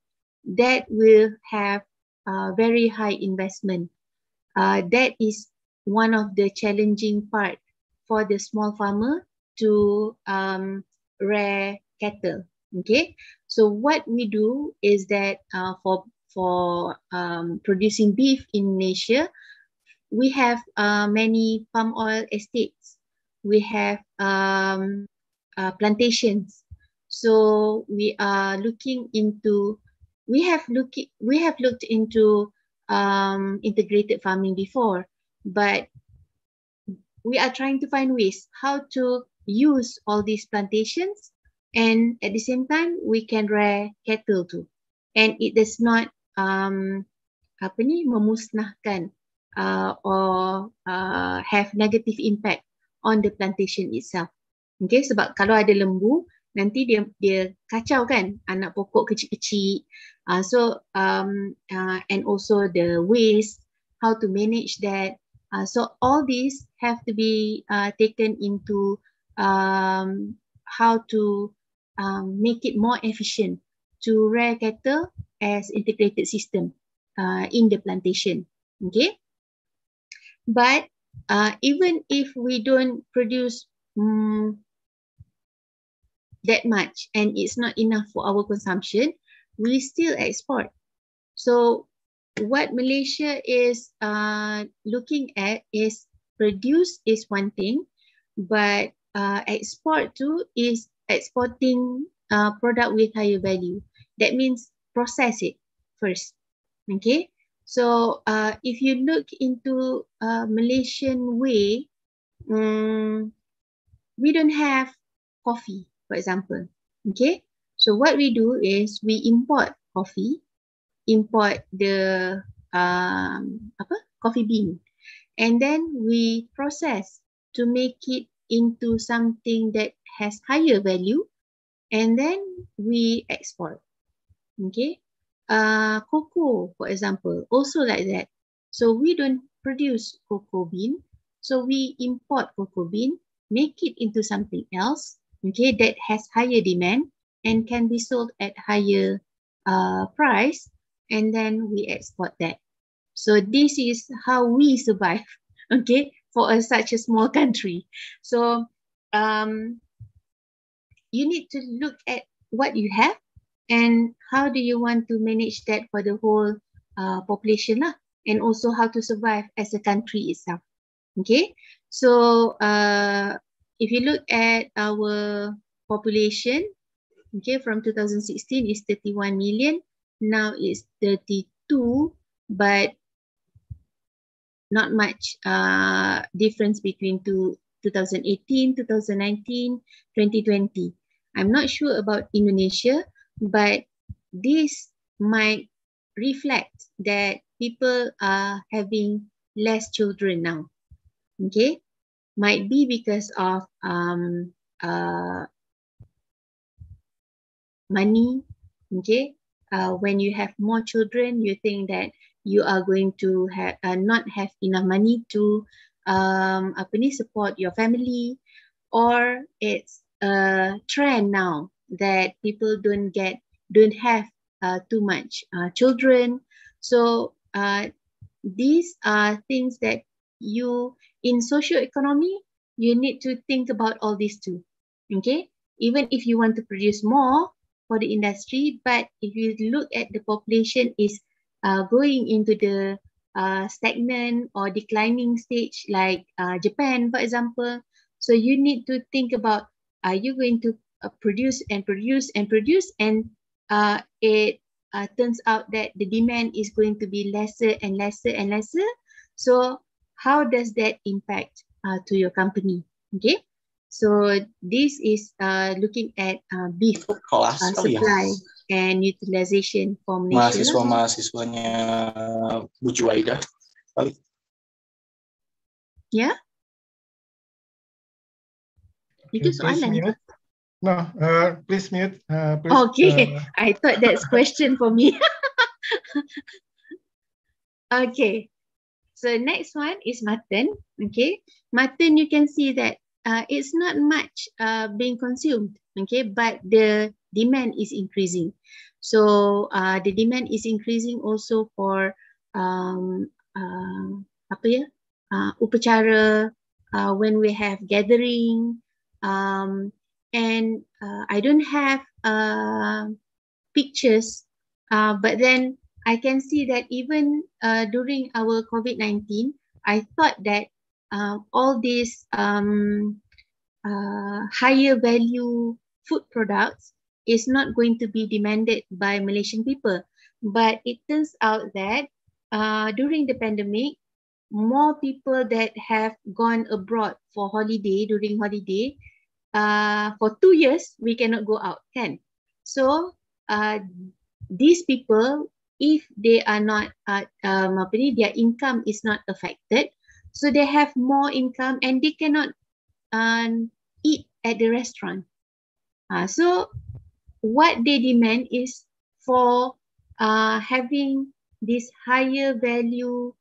that will have very high investment. That is one of the challenging part for the small farmer to rear cattle. Okay, so what we do is that for producing beef in Malaysia, we have many palm oil estates. We have plantations. So we are looking into. We have looked into integrated farming before, but we are trying to find ways how to use all these plantations, and at the same time we can rear cattle too, and it does not memusnahkan or have negative impact on the plantation itself. Okay, sebab kalau ada lembu nanti dia kacau kan anak pokok kecil-kecil. And also the waste, how to manage that. So all these have to be taken into how to make it more efficient to rear cattle as integrated system in the plantation. Okay, but even if we don't produce that much and it's not enough for our consumption, we still export. So what Malaysia is looking at is produce is one thing, but export too is exporting product with higher value. That means process it first. Okay, so if you look into Malaysian way, we don't have coffee, for example. Okay, so what we do is we import coffee, import the coffee bean, and then we process to make it into something that has higher value, and then we export. Okay, cocoa, for example, also like that. So we don't produce cocoa bean, so we import cocoa bean, make it into something else, okay, that has higher demand and can be sold at higher price, and then we export that. So this is how we survive, okay, for such a small country. So you need to look at what you have and how do you want to manage that for the whole population lah, and also how to survive as a country itself. Okay, so if you look at our population, okay, from 2016 is 31 million, now it's 32, but not much difference between 2018, 2019, 2020. I'm not sure about Indonesia, but this might reflect that people are having less children now. Okay, might be because of money. Okay, when you have more children, you think that you are going to have not have enough money to support your family, or it's a trend now that people don't have too much children. So these are things that you, in socio-economy, you need to think about all these too. Okay, even if you want to produce more for the industry, but if you look at the population is going into the stagnant or declining stage, like Japan, for example. So you need to think about, are you going to produce and produce and produce, and it turns out that the demand is going to be lesser and lesser and lesser. So how does that impact to your company? Okay, so this is looking at beef supply and utilization for Malaysia. Mahasiswa-mahasiswanya Bu Juwaidah. Ya? Itu soalan. No, please mute. Please, okay, I thought that's question for me. Okay, so next one is mutton. Okay, mutton, you can see that it's not much being consumed. Okay, but the demand is increasing. So the demand is increasing also for upacara, when we have gathering, and I don't have pictures, but then I can see that even during our COVID-19, I thought that all these higher value food products is not going to be demanded by Malaysian people. But it turns out that during the pandemic, more people that have gone abroad for holiday, during holiday, for 2 years, we cannot go out, kan? So these people, if they are not, their income is not affected, so they have more income and they cannot eat at the restaurant. So what they demand is for having this higher value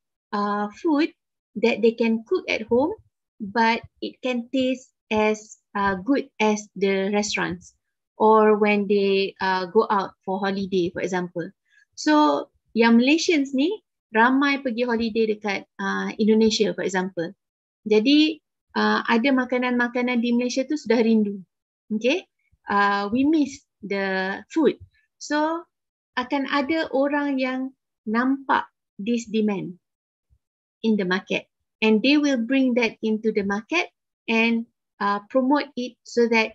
food that they can cook at home, but it can taste as good as the restaurants, or when they go out for holiday, for example. So yang Malaysians ni ramai pergi holiday dekat Indonesia, for example. Jadi ada makanan-makanan di Malaysia tu sudah rindu. Okay, we miss the food. So akan ada orang yang nampak this demand in the market, and they will bring that into the market and promote it so that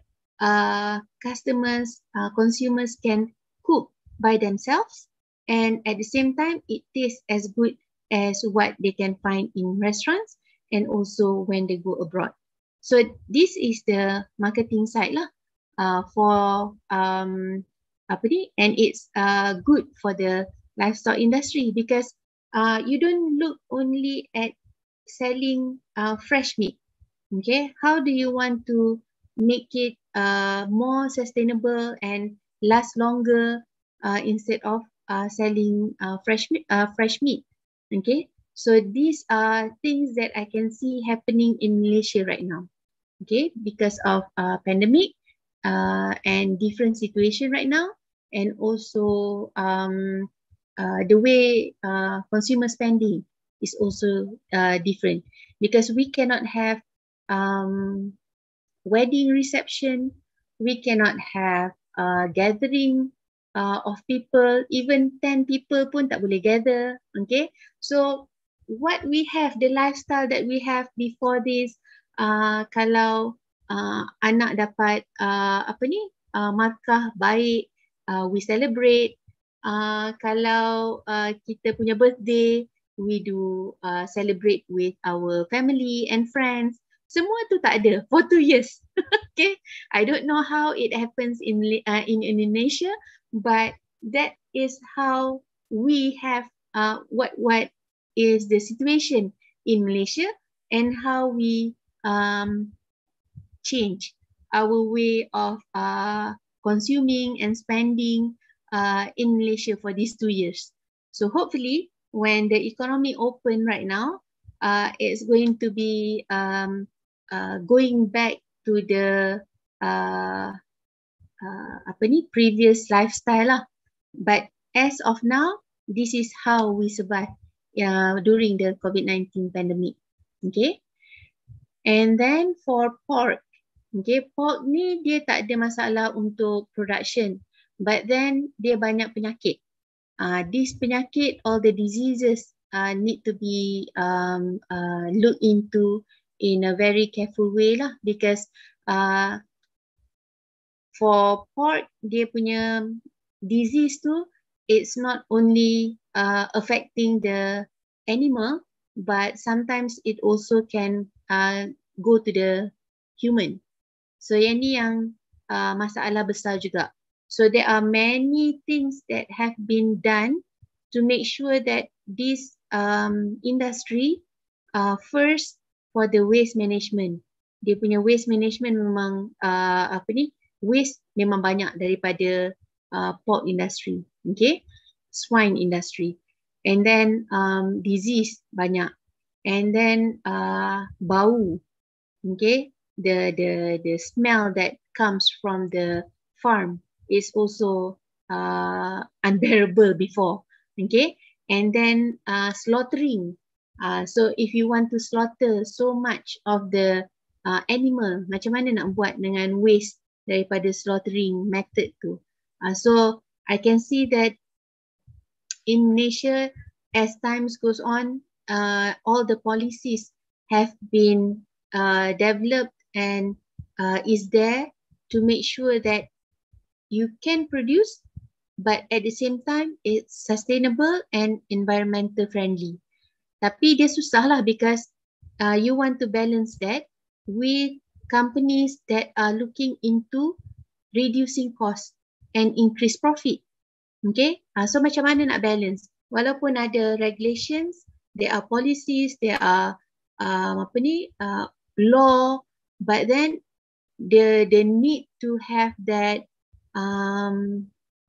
customers, consumers can cook by themselves, and at the same time it tastes as good as what they can find in restaurants and also when they go abroad. So this is the marketing side lah for and it's good for the livestock industry, because you don't look only at selling fresh meat. Okay, how do you want to make it more sustainable and last longer instead of selling fresh meat. Okay, so these are things that I can see happening in Malaysia right now. Okay, because of pandemic and different situation right now, and also the way consumer spending is also different, because we cannot have wedding reception, we cannot have gathering of people, even 10 people pun tak boleh gather. Okay, so what we have, the lifestyle that we have before this, kalau anak dapat markah baik, we celebrate. Kalau kita punya birthday, we do celebrate with our family and friends. Semua tu tak ada for 2 years. Okay, I don't know how it happens in Indonesia, but that is how we have what is the situation in Malaysia, and how we change our way of consuming and spending in Malaysia for these 2 years. So hopefully, when the economy open right now, it's going to be going back to the previous lifestyle lah. But as of now, this is how we survive during the COVID-19 pandemic. Okay, and then for pork, okay, pork ni dia tak ada masalah untuk production, but then dia banyak penyakit. This penyakit, all the diseases need to be looked into in a very careful way lah, because for pork, dia punya disease tu, it's not only affecting the animal, but sometimes it also can go to the human. So yang ni yang masalah besar juga. So there are many things that have been done to make sure that this industry, first for the waste management. Dia punya waste management memang waste memang banyak daripada pork industry, okay, swine industry, and then disease banyak, and then bau, okay, the smell that comes from the farm is also unbearable before, okay, and then slaughtering. So if you want to slaughter so much of the animal, macam mana nak buat dengan waste daripada slaughtering method tu? So I can see that in Malaysia, as times goes on, all the policies have been developed and is there to make sure that you can produce, but at the same time it's sustainable and environmental friendly. Tapi dia susah lah, because you want to balance that with companies that are looking into reducing cost and increase profit. Okay, so macam mana nak balance? Walaupun ada regulations, there are policies, there are law, but then the need to have that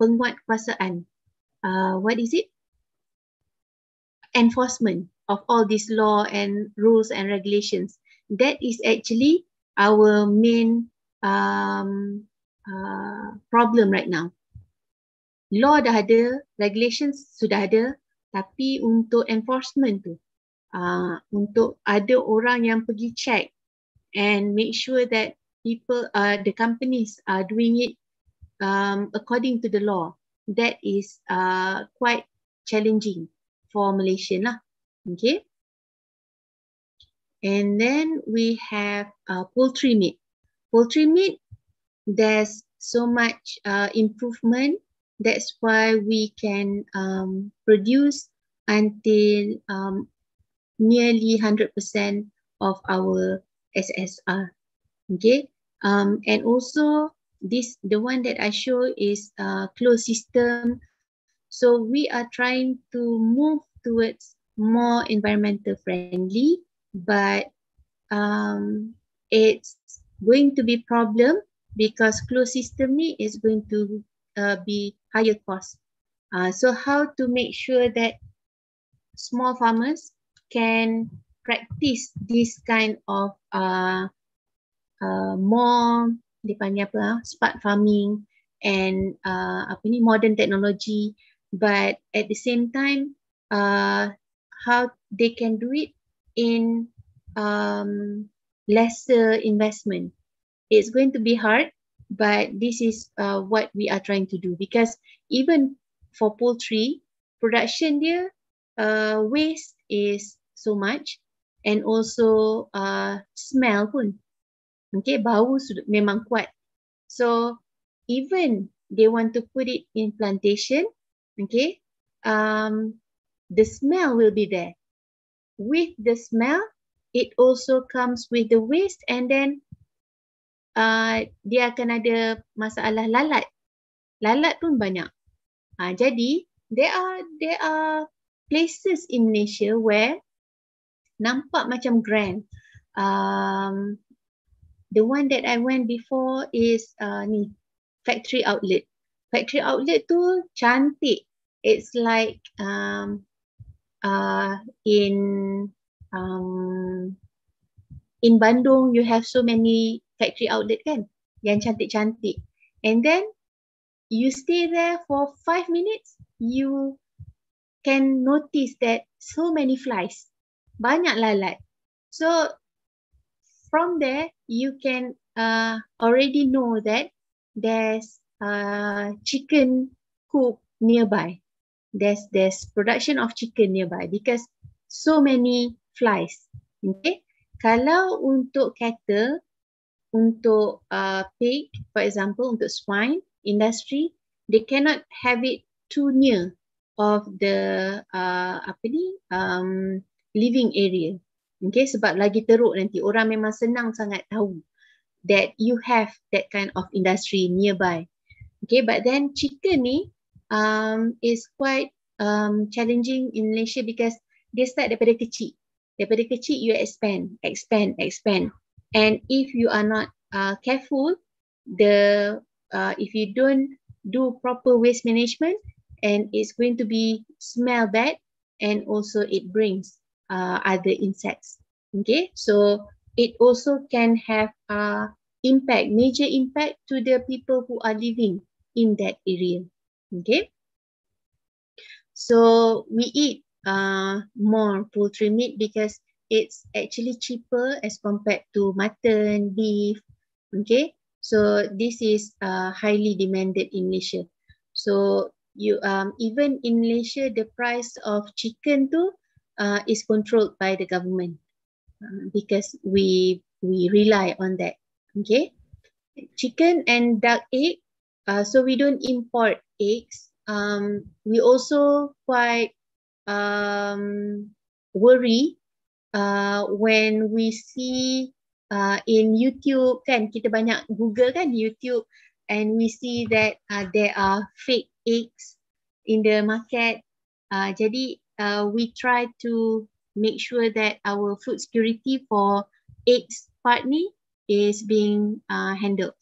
penguatkuasaan, what is it? Enforcement of all these law and rules and regulations. That is actually our main problem right now. Law dah ada, regulations sudah ada, tapi untuk enforcement tu, untuk ada orang yang pergi check and make sure that people, the companies are doing it according to the law, that is quite challenging for Malaysian lah. Okay. And then we have poultry meat. Poultry meat, there's so much improvement. That's why we can produce until nearly 100% of our SSR. Okay. And also this, the one that I show is closed system. So we are trying to move towards more environmental friendly, but it's going to be problem because closed system ni is going to be higher cost. So how to make sure that small farmers can practice this kind of more dipanggil apa smart farming and modern technology, but at the same time how they can do it in lesser investment. It's going to be hard, but this is what we are trying to do, because even for poultry production dia waste is so much, and also smell pun, okay, bau memang kuat. So even they want to put it in plantation, okay, the smell will be there. With the smell, it also comes with the waste, and then dia akan ada masalah lalat. Lalat pun banyak. Jadi there are places in Malaysia where nampak macam grand. The one that I went before is ni factory outlet. Factory outlet tu cantik. It's like in Bandung you have so many factory outlet kan, yang cantik-cantik, and then you stay there for 5 minutes, you can notice that so many flies, banyak lalat. So from there you can already know that there's chicken coop nearby. There's production of chicken nearby because so many flies. Okay, kalau untuk cattle, untuk pig, for example, untuk swine industry, they cannot have it too near of the living area. Okay, sebab lagi teruk nanti. Orang memang senang sangat tahu that you have that kind of industry nearby. Okay, but then chicken ni is quite challenging in Malaysia because dia start daripada kecil. Daripada kecil you expand. And if you are not careful, if you don't do proper waste management, and it's going to be smell bad, and also it brings other insects. Okay, so it also can have major impact to the people who are living in that area. Okay, so we eat more poultry meat because it's actually cheaper as compared to mutton, beef. Okay, so this is highly demanded in Malaysia. So you even in Malaysia, the price of chicken too is controlled by the government because we rely on that. Okay, chicken and duck egg. So we don't import eggs. We also quite worry when we see in YouTube kan, kita banyak Google kan YouTube, and we see that there are fake eggs in the market. Jadi we try to make sure that our food security for eggs part ni is being handled.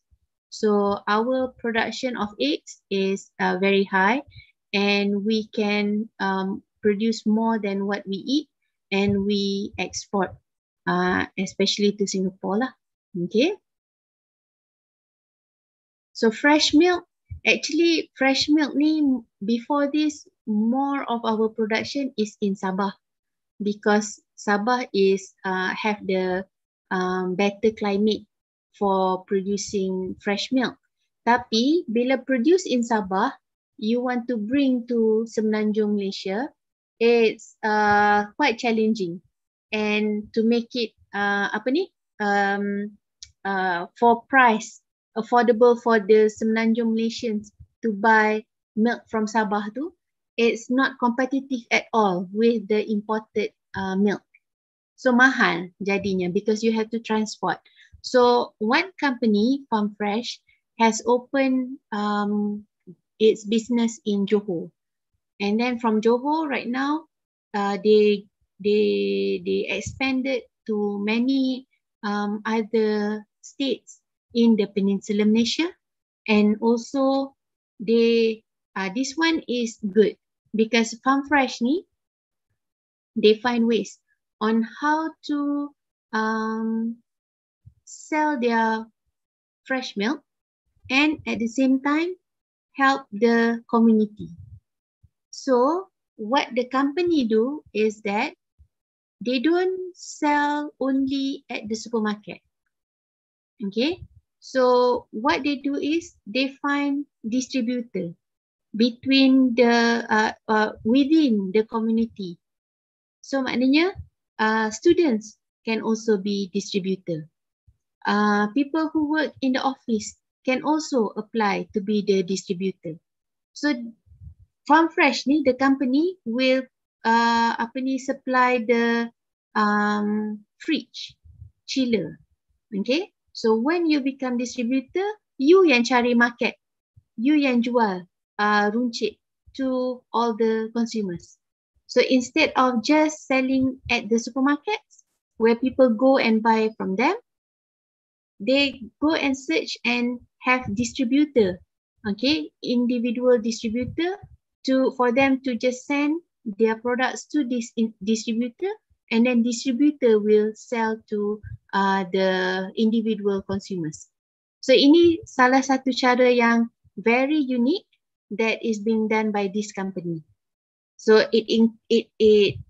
So our production of eggs is very high, and we can produce more than what we eat, and we export, especially to Singapore lah. Okay. So fresh milk, actually fresh milk ni before this, more of our production is in Sabah, because Sabah is have the better climate for producing fresh milk. Tapi bila produce in Sabah, you want to bring to Semenanjung Malaysia, it's quite challenging, and to make it for price affordable for the Semenanjung Malaysians to buy milk from Sabah tu, it's not competitive at all with the imported milk. So mahal jadinya because you have to transport. So one company, Farm Fresh, has opened its business in Johor, and then from Johor right now, they expanded to many other states in the Peninsular Malaysia. And also this one is good because Farm Fresh ni, they find ways on how to sell their fresh milk and at the same time help the community. So what the company do is that they don't sell only at the supermarket. Okay, so what they do is they find distributor between the within the community. So maknanya students can also be distributor. People who work in the office can also apply to be the distributor. So Farm Fresh ni, the company will supply the fridge, chiller. Okay, so when you become distributor, you yang cari market, you yang jual runcit to all the consumers. So instead of just selling at the supermarkets where people go and buy from them, they go and search and have distributor, okay, individual distributor for them to just send their products to this distributor, and then distributor will sell to the individual consumers. So ini salah satu cara yang very unique that is being done by this company. So it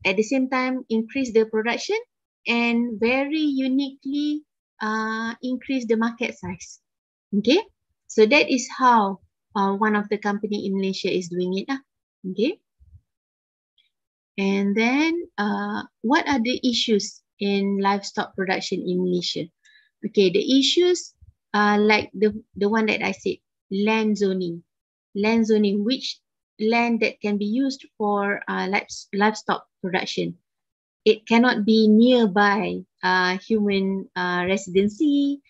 at the same time increase the production and very uniquely increase the market size. Okay, so that is how one of the company in Malaysia is doing it. Okay, and then what are the issues in livestock production in Malaysia? Okay, the issues like the one that I said, land zoning, which land that can be used for livestock production. It cannot be nearby human residency,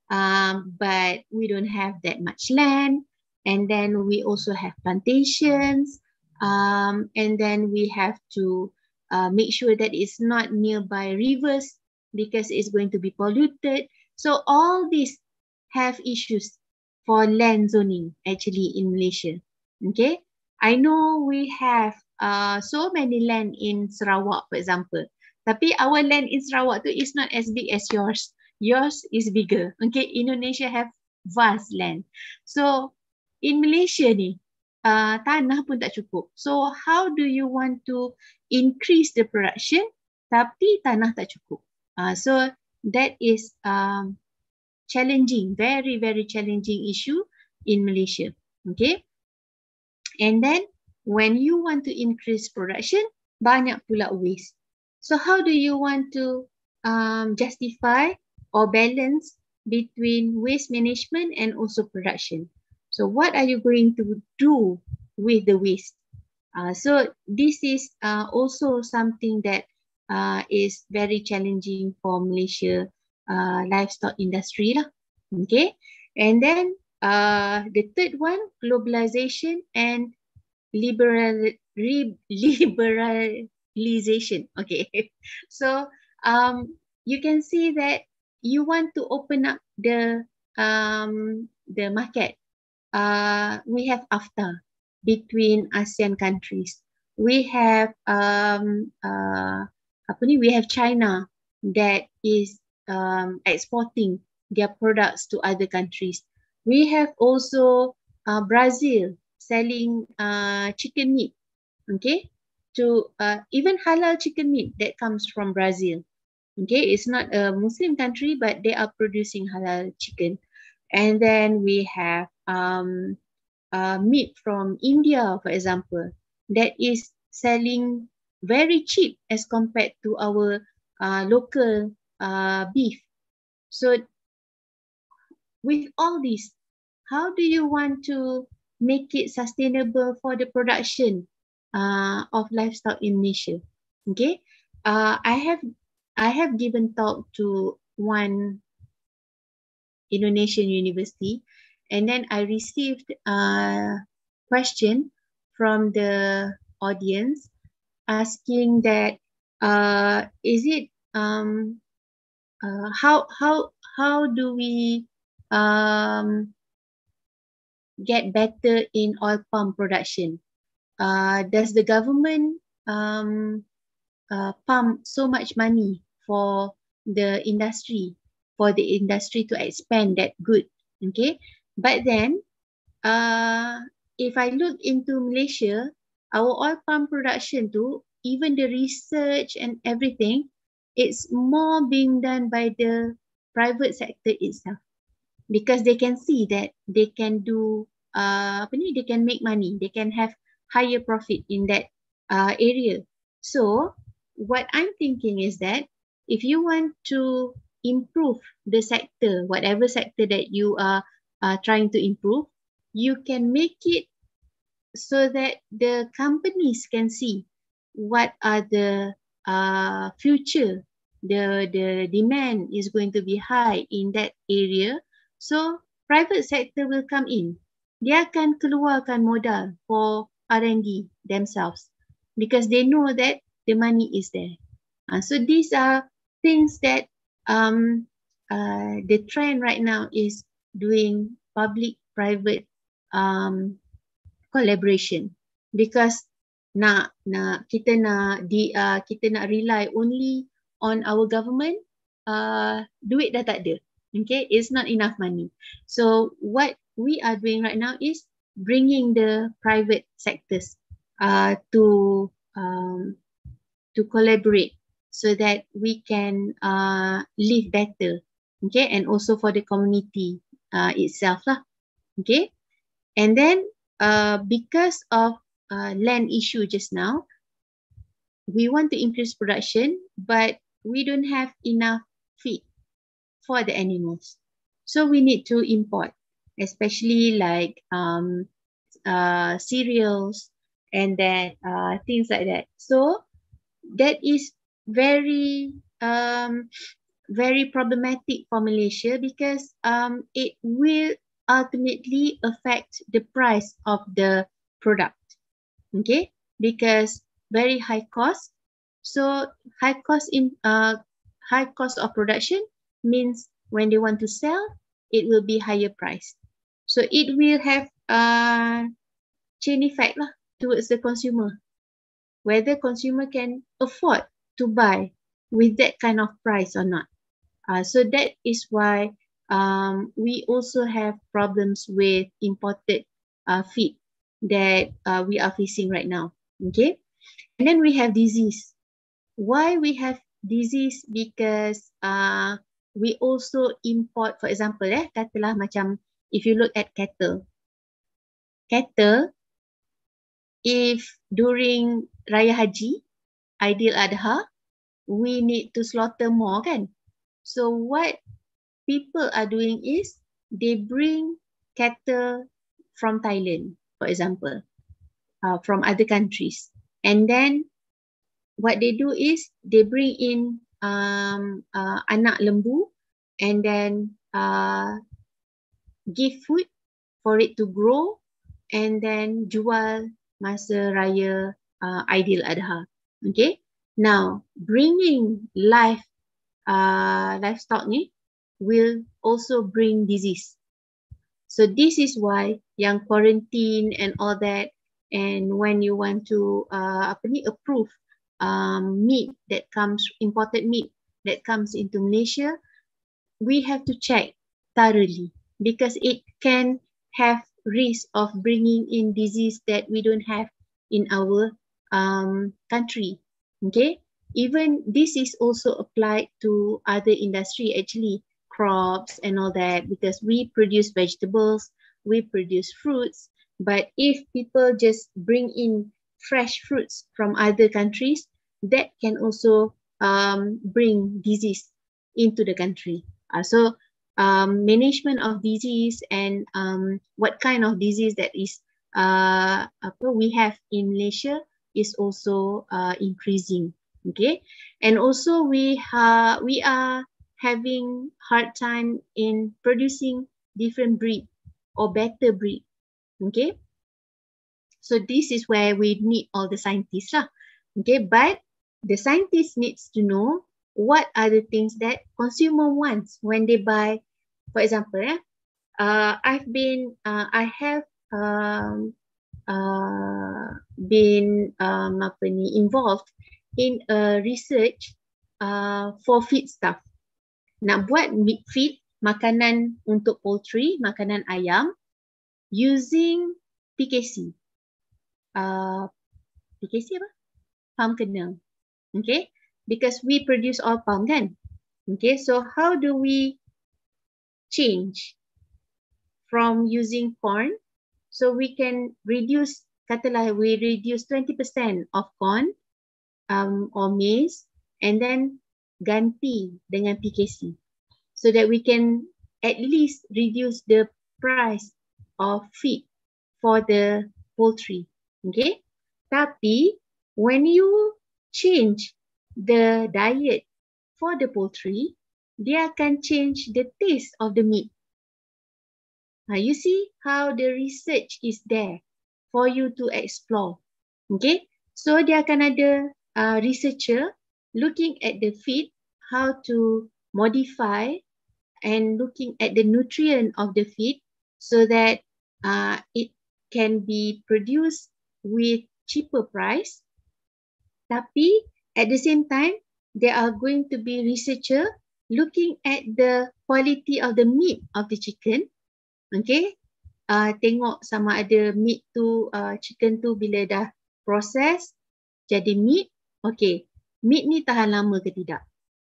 but we don't have that much land. And then we also have plantations, and then we have to make sure that it's not nearby rivers because it's going to be polluted. So all these have issues for land zoning actually in Malaysia. Okay, I know we have so many land in Sarawak, for example. Tapi our land in Sarawak tu is not as big as yours. Yours is bigger. Okay, Indonesia have vast land. So in Malaysia ni, tanah pun tak cukup. So how do you want to increase the production tapi tanah tak cukup? So that is challenging, very, very challenging issue in Malaysia. Okay. And then when you want to increase production, banyak pula waste. So how do you want to justify or balance between waste management and also production? So what are you going to do with the waste? So this is also something that is very challenging for Malaysia livestock industry lah. Okay, and then the third one, globalization and liberalization. Okay, so you can see that you want to open up the market. We have AFTA between ASEAN countries. We have we have China that is exporting their products to other countries. We have also Brazil selling chicken meat, okay, to even halal chicken meat that comes from Brazil. Okay, it's not a Muslim country, but they are producing halal chicken. And then we have meat from India, for example, that is selling very cheap as compared to our local beef. So with all this, how do you want to make it sustainable for the production of livestock in Malaysia? Okay, I have given talk to one Indonesian university, and then I received a question from the audience asking that is it how do we get better in oil palm production? Does the government pump so much money for the industry to expand that good? Okay, but then if I look into Malaysia, our oil palm production too, even the research and everything, it's more being done by the private sector itself, because they can see that they can do they can make money, they can have higher profit in that area. So what I'm thinking is that if you want to improve the sector, whatever sector that you are trying to improve, you can make it so that the companies can see what are the future, the demand is going to be high in that area. So private sector will come in. Dia akan keluarkan modal for R&D themselves because they know that the money is there. So these are things that the trend right now is doing public-private collaboration, because kita nak rely only on our government, duit dah tak ada. Okay, it's not enough money. So what we are doing right now is bringing the private sectors to collaborate so that we can live better. Okay, and also for the community itself lah. Okay, and then because of land issue just now, we want to increase production, but we don't have enough feed for the animals. So we need to import, especially like cereals and then things like that. So that is very problematic for Malaysia, because it will ultimately affect the price of the product. Okay, because very high cost. So high cost of production means when they want to sell, it will be higher price. So it will have chain effect lah towards the consumer, whether consumer can afford to buy with that kind of price or not. So that is why we also have problems with imported feed that we are facing right now. Okay, and then we have disease. Why we have disease? Because we also import, for example, katalah macam if you look at cattle, if during Raya Haji, Aidil Adha, we need to slaughter more kan. So what people are doing is they bring cattle from Thailand, for example, from other countries, and then what they do is they bring in anak lembu and then give food for it to grow and then jual masa raya Aidil Adha. Okay, now bringing livestock ni will also bring disease. So this is why yang quarantine and all that, and when you want to approve meat that comes, imported meat that comes into Malaysia, we have to check thoroughly, because it can have risk of bringing in disease that we don't have in our country. Okay, even this is also applied to other industry, actually crops and all that, because we produce vegetables, we produce fruits, but if people just bring in fresh fruits from other countries, that can also bring disease into the country. So management of disease and what kind of disease that is we have in Malaysia is also increasing. Okay, and also we are having hard time in producing different breed or better breed. Okay, so this is where we need all the scientists lah. Okay, but the scientist needs to know what are the things that consumer wants when they buy. For example, I have been involved in a research for feed stuff. Nak buat feed, makanan untuk poultry, makanan ayam, using PKC. PKC apa? Palm kernel. Okay, because we produce all palm kan. Okay, so how do we change from using corn? So we can reduce, katalah we reduce 20% of corn or maize, and then ganti dengan PKC, so that we can at least reduce the price of feed for the poultry. Okay, tapi when you change the diet for the poultry, dia akan change the taste of the meat. You see how the research is there for you to explore. Okay, so dia akan ada researcher looking at the feed, how to modify and looking at the nutrient of the feed so that it can be produced with cheaper price. Tapi at the same time, there are going to be researcher looking at the quality of the meat of the chicken. Okay, tengok sama ada meat tu, chicken tu bila dah proses jadi meat, okay, meat ni tahan lama ke tidak.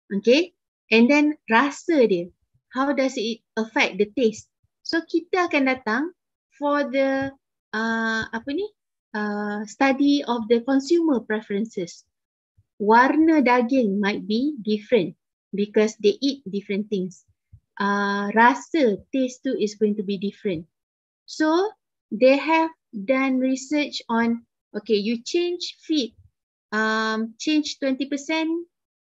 Okay, and then rasa dia, how does it affect the taste. So kita akan datang for the study of the consumer preferences. Warna daging might be different because they eat different things. Rasa, taste too is going to be different. So they have done research on, okay, you change feed, change 20%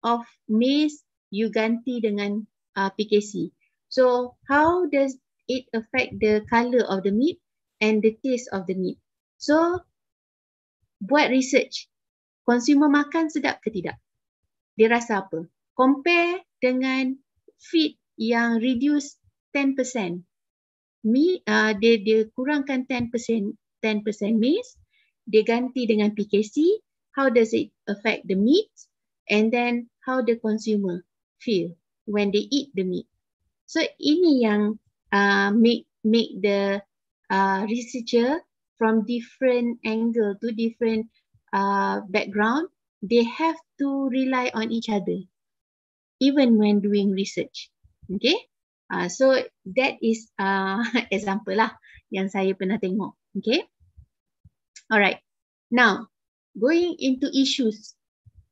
of maize, you ganti dengan PKC. So how does it affect the color of the meat and the taste of the meat? So buat research, consumer makan sedap ke tidak? Dia rasa apa? Compare dengan feed yang reduce 10%. Dia kurangkan 10% maize, dia ganti dengan PKC. How does it affect the meat? And then how the consumer feel when they eat the meat. So ini yang make the researcher from different angle to different background, they have to rely on each other even when doing research. Okay, so that is example lah yang saya pernah tengok. Okay, alright. Now going into issues.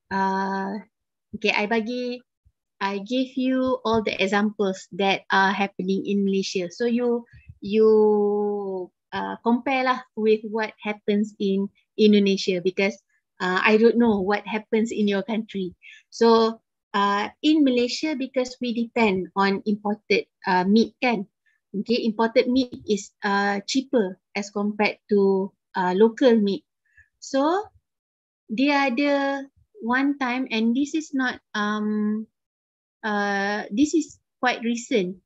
Okay, I give you all the examples that are happening in Malaysia. So you compare lah with what happens in Indonesia, because I don't know what happens in your country. So in Malaysia, because we depend on imported meat kan. Okay, imported meat is cheaper as compared to local meat. So dia ada one time, and this is not this is quite recent,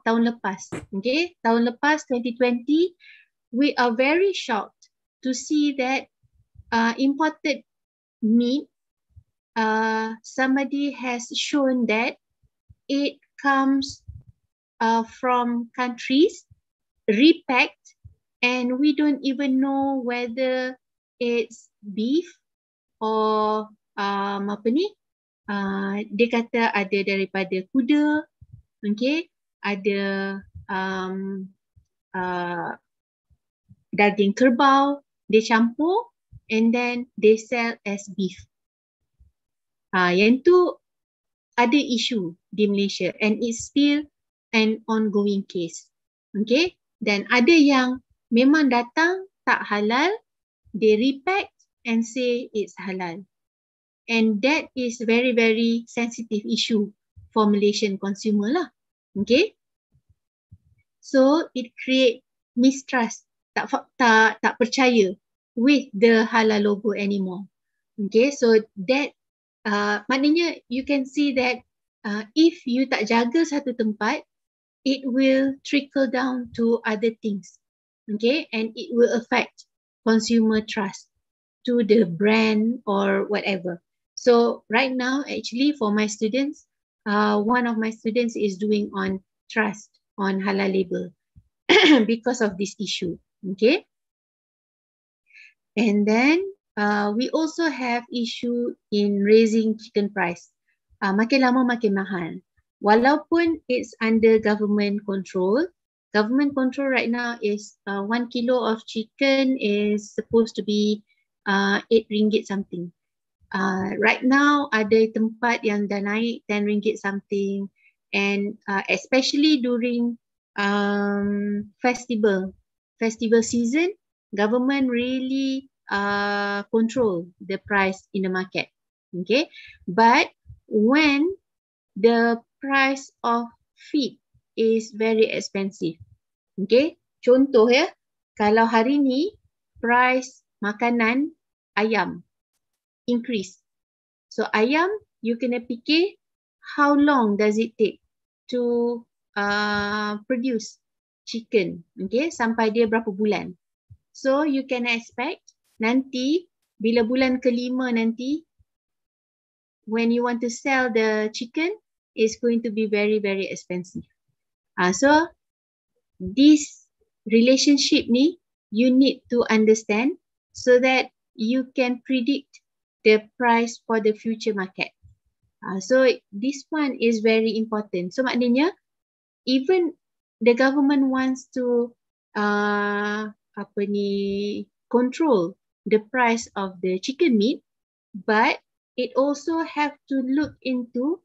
tahun lepas. Okay, tahun lepas 2020, we are very shocked to see that imported meat, somebody has shown that it comes from countries repacked, and we don't even know whether it's beef or dia kata ada daripada kuda, okay, ada daging kerbau, dia campur and then they sell as beef. Yang tu ada isu di Malaysia, and it's still an ongoing case. Okay, dan ada yang memang datang tak halal, they repack and say it's halal. And that is very, very sensitive issue for Malaysian consumer lah. Okay, so it create mistrust, tak percaya with the halal logo anymore. Okay, so that maknanya you can see that if you tak jaga satu tempat, it will trickle down to other things, okay? And it will affect consumer trust to the brand or whatever. So right now, actually, for my students, one of my students is doing on trust on halal label because of this issue, okay? And then we also have issue in raising chicken price. Makin lama makin mahal. Walaupun it's under government control right now is 1 kilo of chicken is supposed to be 8 ringgit something. Right now ada tempat yang dah naik 10 ringgit something, and especially during festival season, government really control the price in the market, okay? But when the price of feed is very expensive, okay? Contoh ya, kalau hari ni price makanan ayam increase. So ayam, you kena fikir how long does it take to produce chicken, okay? Sampai dia berapa bulan. So you can expect nanti bila bulan kelima nanti, when you want to sell the chicken, it's going to be very, very expensive. So this relationship ni, you need to understand so that you can predict the price for the future market. So this one is very important. So maknanya, even the government wants to control the price of the chicken meat, but it also have to look into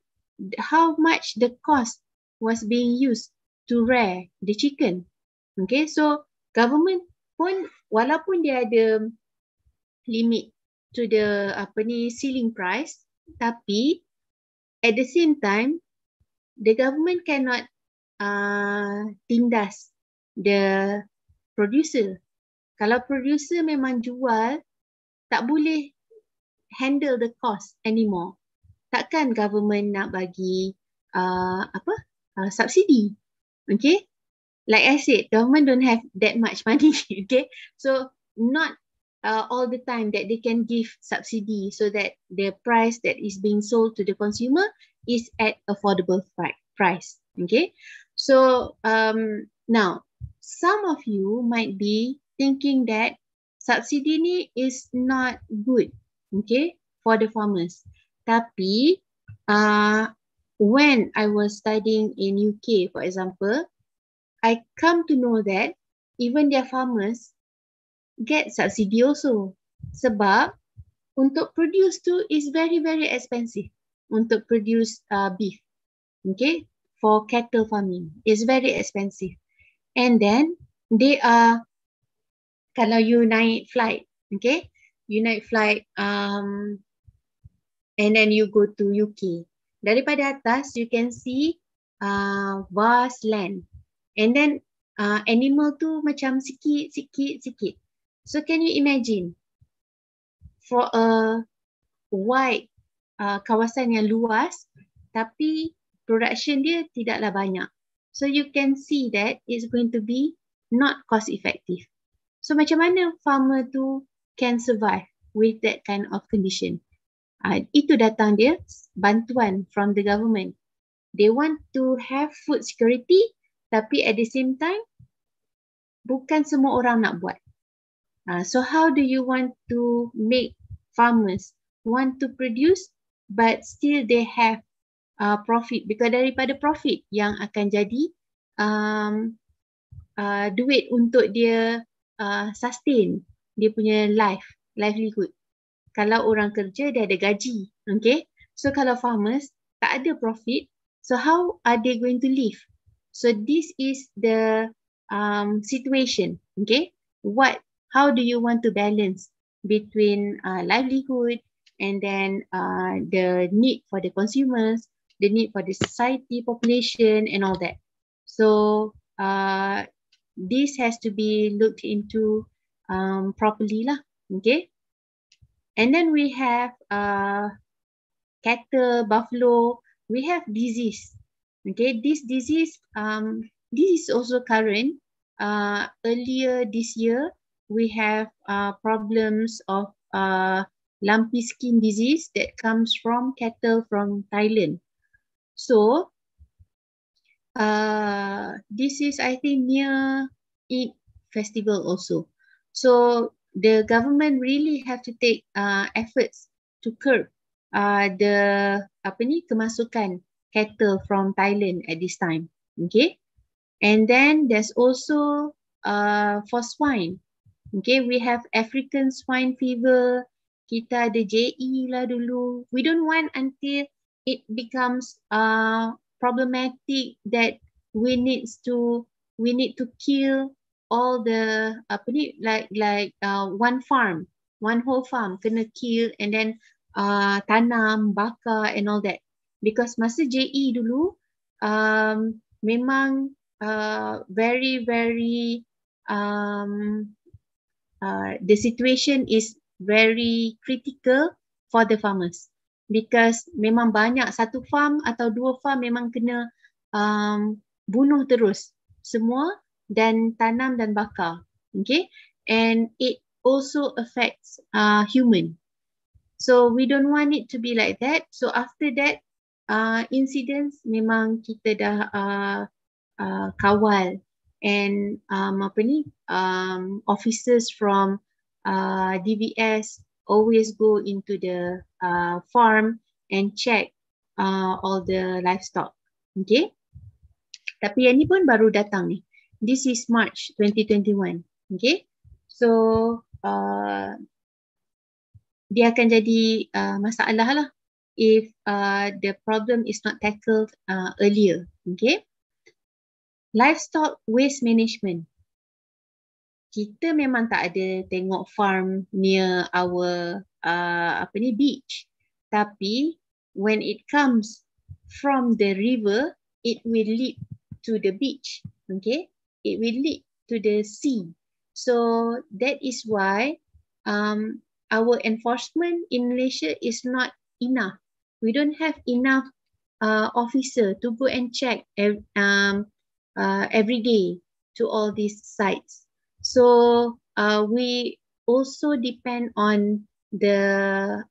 how much the cost was being used to rear the chicken. Okay, so government pun walaupun dia ada limit to the ceiling price, tapi at the same time the government cannot tindas the producer. Kalau producer memang jual, tak boleh handle the cost anymore. Takkan government nak bagi subsidi, okay? Like I said, government don't have that much money, okay? So not all the time that they can give subsidy so that the price that is being sold to the consumer is at affordable price, okay? So now, some of you might be thinking that subsidi ni is not good, okay, for the farmers. Tapi when I was studying in UK, for example, I come to know that even their farmers get subsidy also. Sebab untuk produce tu is very, very expensive. Untuk produce beef, okay, for cattle farming is very expensive. And then they are, kalau you naik flight, okay, you naik flight and then you go to UK. Daripada atas you can see vast land, and then animal tu macam sikit. So can you imagine for a wide kawasan yang luas, tapi production dia tidaklah banyak. So you can see that it's going to be not cost effective. So macam mana farmer tu can survive with that kind of condition? Itu datang dia bantuan from the government. They want to have food security, tapi at the same time bukan semua orang nak buat. So how do you want to make farmers want to produce but still they have profit? Because daripada profit yang akan jadi duit untuk dia sustain dia punya livelihood. Kalau orang kerja dia ada gaji, okay? So kalau farmers tak ada profit, so how are they going to live? So this is the situation, okay? How do you want to balance between livelihood and then the need for the consumers, the need for the society, population, and all that? So this has to be looked into properly lah, okay? And then we have cattle, buffalo, we have disease. Okay, this disease, this is also current. Earlier this year, we have problems of lumpy skin disease that comes from cattle from Thailand. So, this is, I think, near Eid festival also. So the government really have to take efforts to curb the kemasukan cattle from Thailand at this time. Okay, and then there's also for swine. Okay, we have African swine fever. Kita ada JE lah dulu. We don't want until it becomes problematic that we need to kill all the one whole farm kena kill, and then tanam, bakar and all that. Because masa JE dulu memang very the situation is very critical for the farmers, because memang banyak satu farm atau dua farm memang kena bunuh terus semua dan tanam dan bakar. Okay, and it also affects human. So we don't want it to be like that. So after that incidents memang kita dah kawal, and officers from DVS always go into the farm and check all the livestock. Okay, tapi yang ni pun baru datang ni. This is March 2021. Okay, so dia akan jadi masalah lah if the problem is not tackled earlier. Okay, livestock waste management. Kita memang tak ada tengok farm near our beach. Tapi when it comes from the river, it will lead to the beach. Okay, it will lead to the sea. So that is why our enforcement in Malaysia is not enough. We don't have enough officer to go and check every day to all these sites. So we also depend on the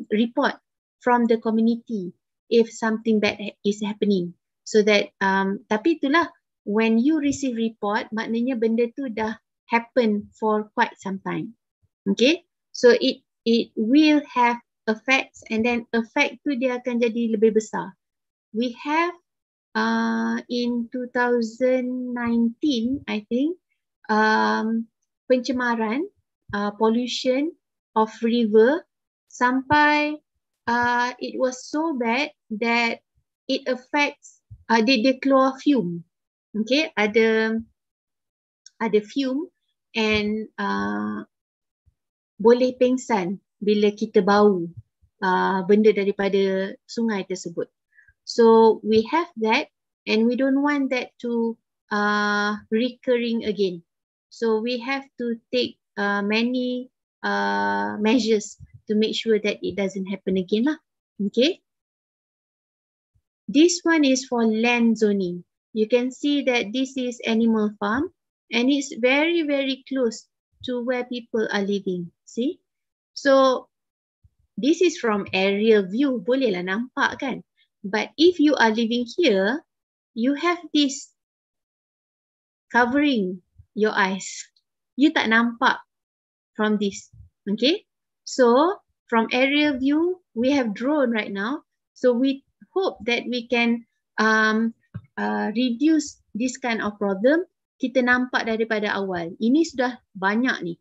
report from the community if something bad is happening. So that tapi itulah, when you receive report, maknanya benda tu dah happen for quite some time. Okay, so it will have effects, and then effect tu dia akan jadi lebih besar. We have in 2019, I think, pencemaran, pollution of river sampai it was so bad that it affects dia keluar fume. Okay, ada fume, and boleh pengsan bila kita bau benda daripada sungai tersebut. So we have that, and we don't want that to recurring again. So we have to take many measures to make sure that it doesn't happen again lah. Okay. This one is for land zoning. You can see that this is animal farm, and it's very close to where people are living. See? So this is from aerial view, bolehlah nampak kan? But if you are living here, you have this covering your eyes. You tak nampak from this. Okay? So from aerial view, we have drone right now. So we hope that we can reduce this kind of problem. Kita nampak daripada awal. Ini sudah banyak ni.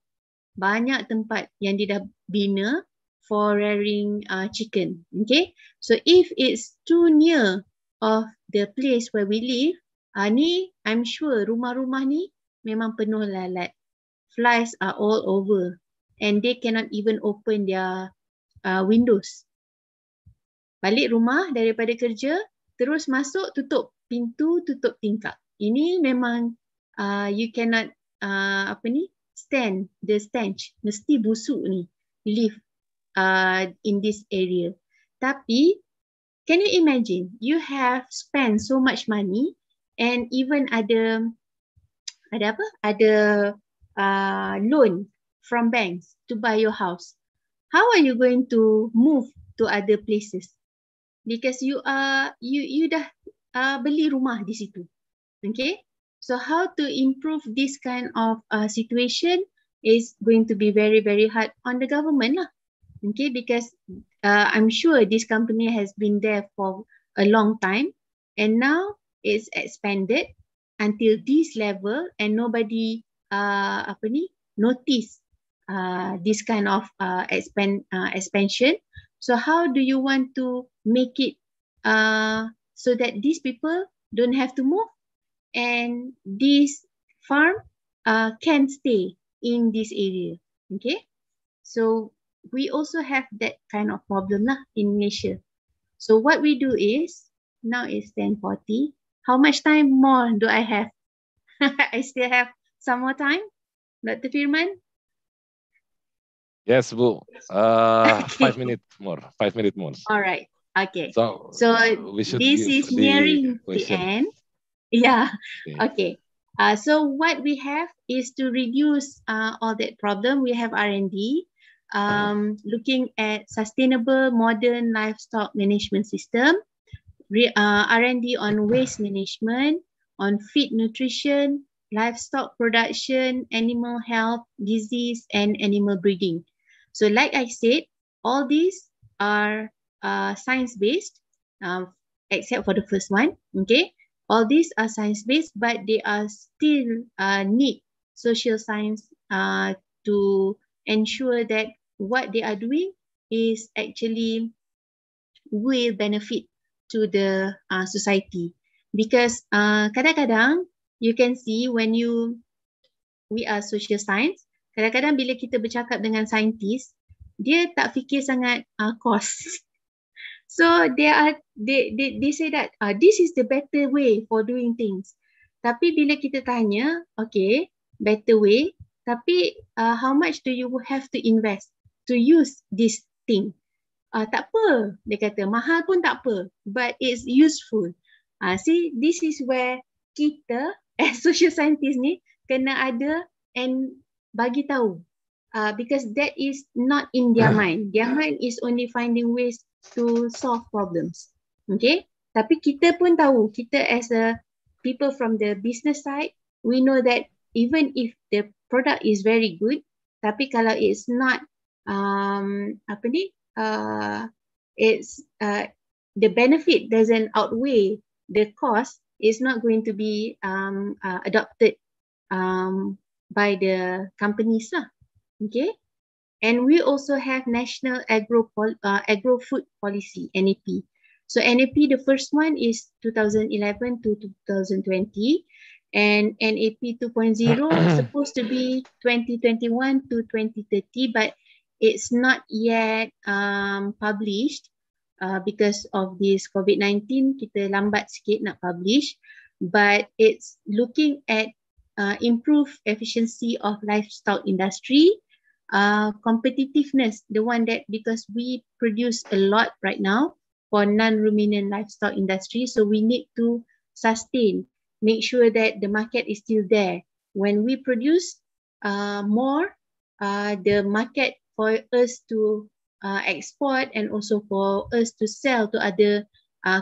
Banyak tempat yang dia dah bina for rearing chicken. Okay? So if it's too near of the place where we live, ni I'm sure rumah-rumah ni memang penuh lalat. Flies are all over, and they cannot even open their windows. Balik rumah daripada kerja, terus masuk, tutup pintu, tutup tingkap. Ini memang you cannot stand the stench. Mesti busuk ni live in this area. Tapi can you imagine you have spent so much money and even ada apa? Ada loan from banks to buy your house. How are you going to move to other places? Because you dah beli rumah di situ. Okay? So how to improve this kind of situation is going to be very, very hard on the government lah. Okay, because I'm sure this company has been there for a long time and now it's expanded until this level and nobody notice this kind of expansion. So how do you want to make it so that these people don't have to move and this farm can stay in this area? Okay, so we also have that kind of problem lah in Malaysia. So what we do is, now it's 10:40. How much time more do I have? I still have some more time, Dr. Firman? Yes, Bu. 5 minutes more. 5 minutes more. All right. Okay. So we should this give is the nearing question. the end. Yeah. Okay. Okay. So what we have is to reduce all that problem. We have R&D, looking at sustainable modern livestock management system, R&D on waste management, on feed nutrition, livestock production, animal health, disease, and animal breeding. So like I said, all these are science-based, except for the first one, okay? All these are science-based, but they are still need social science to ensure that what they are doing is actually will benefit to the society. Because kadang-kadang you can see when we are social science, kadang-kadang bila kita bercakap dengan saintis, dia tak fikir sangat cost. So they say that this is the better way for doing things. Tapi bila kita tanya, okay, better way, tapi how much do you have to invest to use this thing? Tak apa, dia kata mahal pun tak apa, but it's useful. See, this is where kita as social scientist ni kena ada and bagi tahu, because that is not in their mind. Their mind is only finding ways to solve problems. Okay, tapi kita pun tahu, kita as a people from the business side, we know that even if the product is very good, tapi kalau it's not it's the benefit doesn't outweigh the cost, is not going to be adopted by the companies lah. Okay, and we also have National Agro-Food Policy, NAP. So NAP, the first one is 2011 to 2020, and NAP 2.0 is supposed to be 2021 to 2030, but it's not yet published because of this COVID-19. Kita lambat sikit nak publish, but it's looking at improve efficiency of livestock industry, competitiveness, the one that, because we produce a lot right now for non-ruminant livestock industry, so we need to sustain, make sure that the market is still there. When we produce more, the market for us to export and also for us to sell to other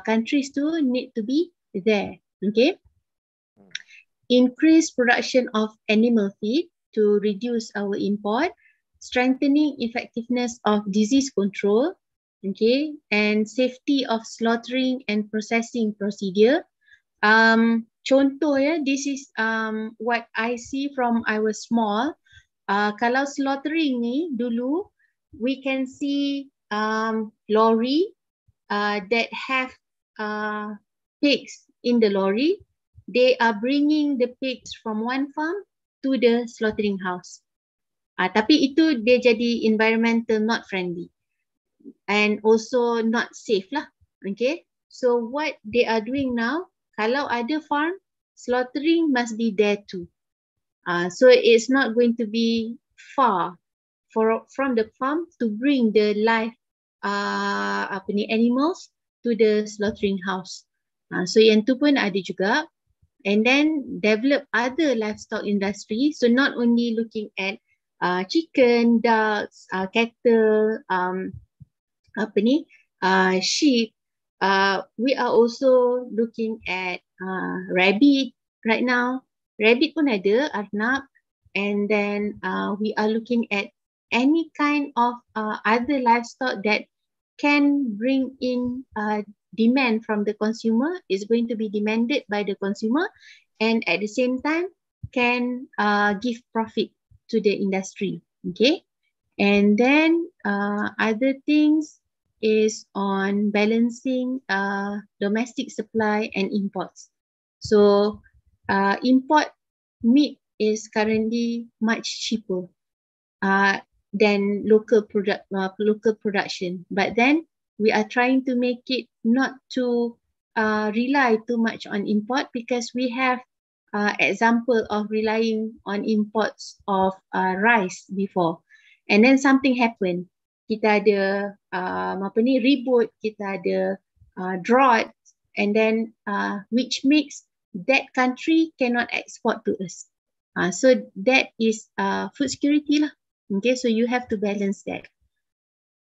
countries too need to be there. Okay. Increase production of animal feed to reduce our import, strengthening effectiveness of disease control, okay, and safety of slaughtering and processing procedure. Contoh ya, this is what I see from I was small. Kalau slaughtering ni dulu, we can see lorry that have pigs in the lorry. They are bringing the pigs from one farm to the slaughtering house. Tapi itu dia jadi environmental not friendly and also not safe lah. Okay, so what they are doing now, kalau ada farm, slaughtering must be there too. So it's not going to be far from the farm to bring the live animals to the slaughtering house. So yang tu pun ada juga. And then develop other livestock industry. So not only looking at chicken, ducks, cattle, sheep. We are also looking at rabbit right now. Rabbit pun ada, arnab. And then we are looking at any kind of other livestock that can bring in demand from the consumer, is going to be demanded by the consumer, and at the same time can give profit to the industry. Okay, and then other things is on balancing domestic supply and imports. So import meat is currently much cheaper than local production, but then we are trying to make it not to rely too much on import, because we have example of relying on imports of rice before, and then something happened. Kita ada ribut, kita ada drought, and then which makes that country cannot export to us. So that is food security lah. Okay, so you have to balance that.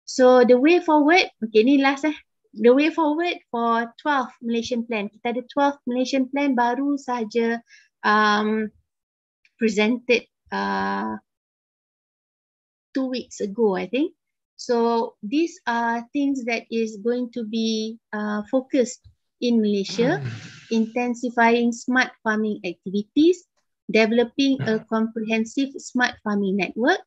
So the way forward, okay, ni last the way forward for 12 Malaysian plan. Kita ada 12 Malaysian plan baru saja presented 2 weeks ago, I think. So these are things that is going to be focused in Malaysia, intensifying smart farming activities, developing a comprehensive smart farming network,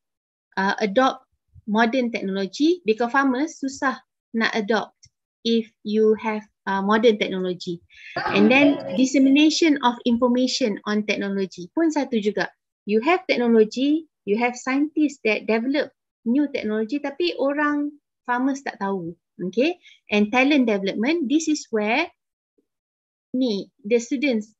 adopt modern technology, because farmers susah nak adopt if you have modern technology. And then dissemination of information on technology pun satu juga. You have technology, you have scientists that develop new technology, tapi orang farmers tak tahu. Okay, and talent development, this is where the students,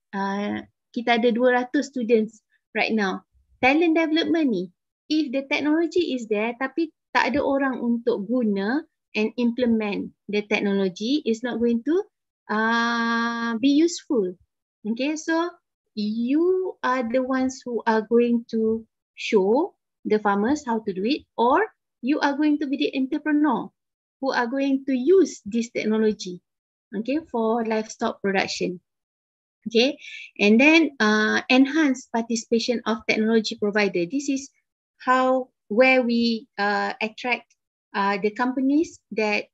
kita ada 200 students right now. Talent development ni, if the technology is there tapi tak ada orang untuk guna and implement the technology, is not going to be useful. Okay, so you are the ones who are going to show the farmers how to do it, or you are going to be the entrepreneur who are going to use this technology, okay, for livestock production. Okay, and then enhance participation of technology provider. This is where we attract the companies that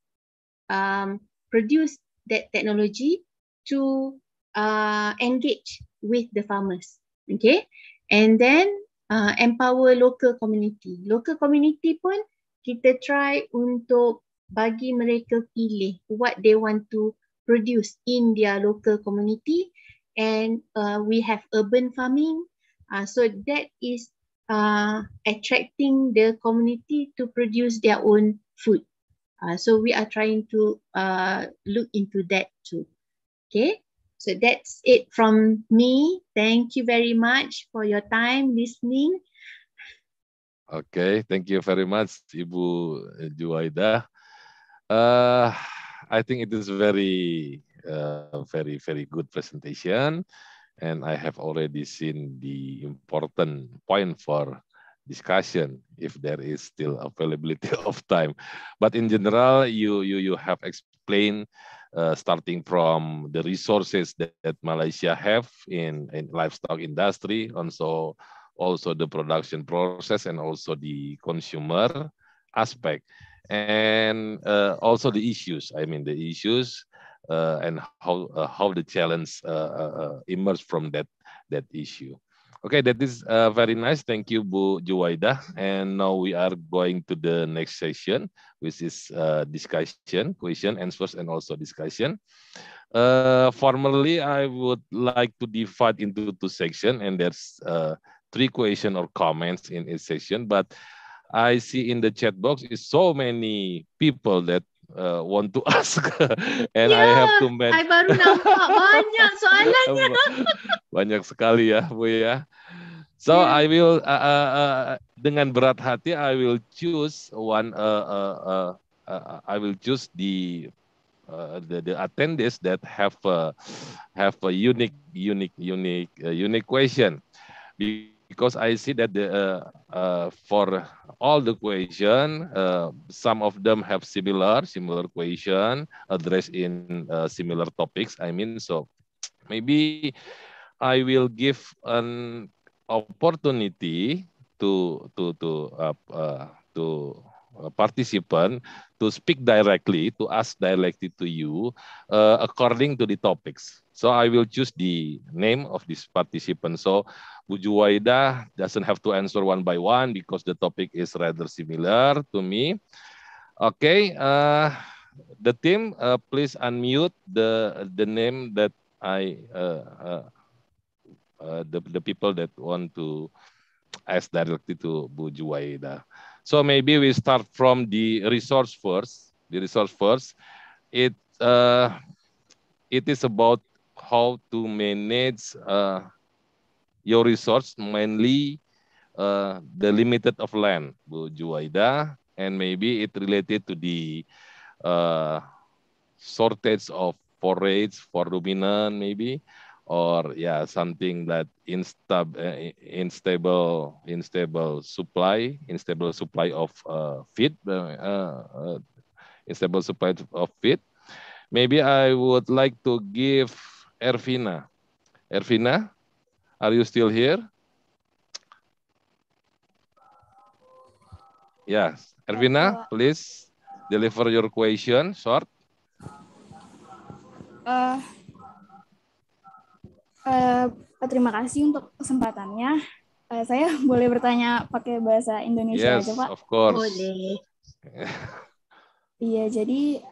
produce that technology to engage with the farmers. Okay, and then empower local community. Local community pun kita try untuk bagi mereka pilih what they want to produce in their local community, and we have urban farming, so that is attracting the community to produce their own food. So we are trying to look into that too. Okay, so that's it from me. Thank you very much for your time listening. Okay, thank you very much, Ibu Juwaidah. I think it is very good presentation, and I have already seen the important point for discussion if there is still availability of time. But in general, you have explained starting from the resources that Malaysia have in livestock industry, also the production process, and also the consumer aspect, and also the issues. I mean the issues and how the challenge emerge from that issue. Okay, that is very nice. Thank you, Bu Juwaidah. And now we are going to the next session, which is discussion, question, answers, and also discussion. Formally, I would like to divide into 2 sections, and there's 3 questions or comments in each section. But I see in the chat box is so many people that want to ask, and I have to mention. I baru nampak banyak soalannya. Banyak sekali ya, Bu ya. So I will dengan berat hati I will choose one. I will choose the the attendees that have a unique question, because I see that for all the question, some of them have similar question addressed in similar topics. I mean, so maybe I will give an opportunity to participant to speak directly, to ask directly to you according to the topics. So I will choose the name of this participant. So Bu Juwaidah doesn't have to answer one by one because the topic is rather similar to me. Okay, the team, please unmute the name that the people that want to ask directly to Bu Juwaidah. So maybe we start from the resource first. The resource first, it is about how to manage your resource, mainly the limited of land, Bu Juwaidah, and maybe it related to the shortage of forage for ruminant, maybe, or yeah, something that unstable supply of feed, unstable supply of feed. Maybe I would like to give Ervina. Ervina, are you still here? Yes, Ervina, please deliver your question short. Terima kasih untuk kesempatannya. Saya boleh bertanya pakai bahasa Indonesia aja, Pak? Of course. Boleh. Iya, jadi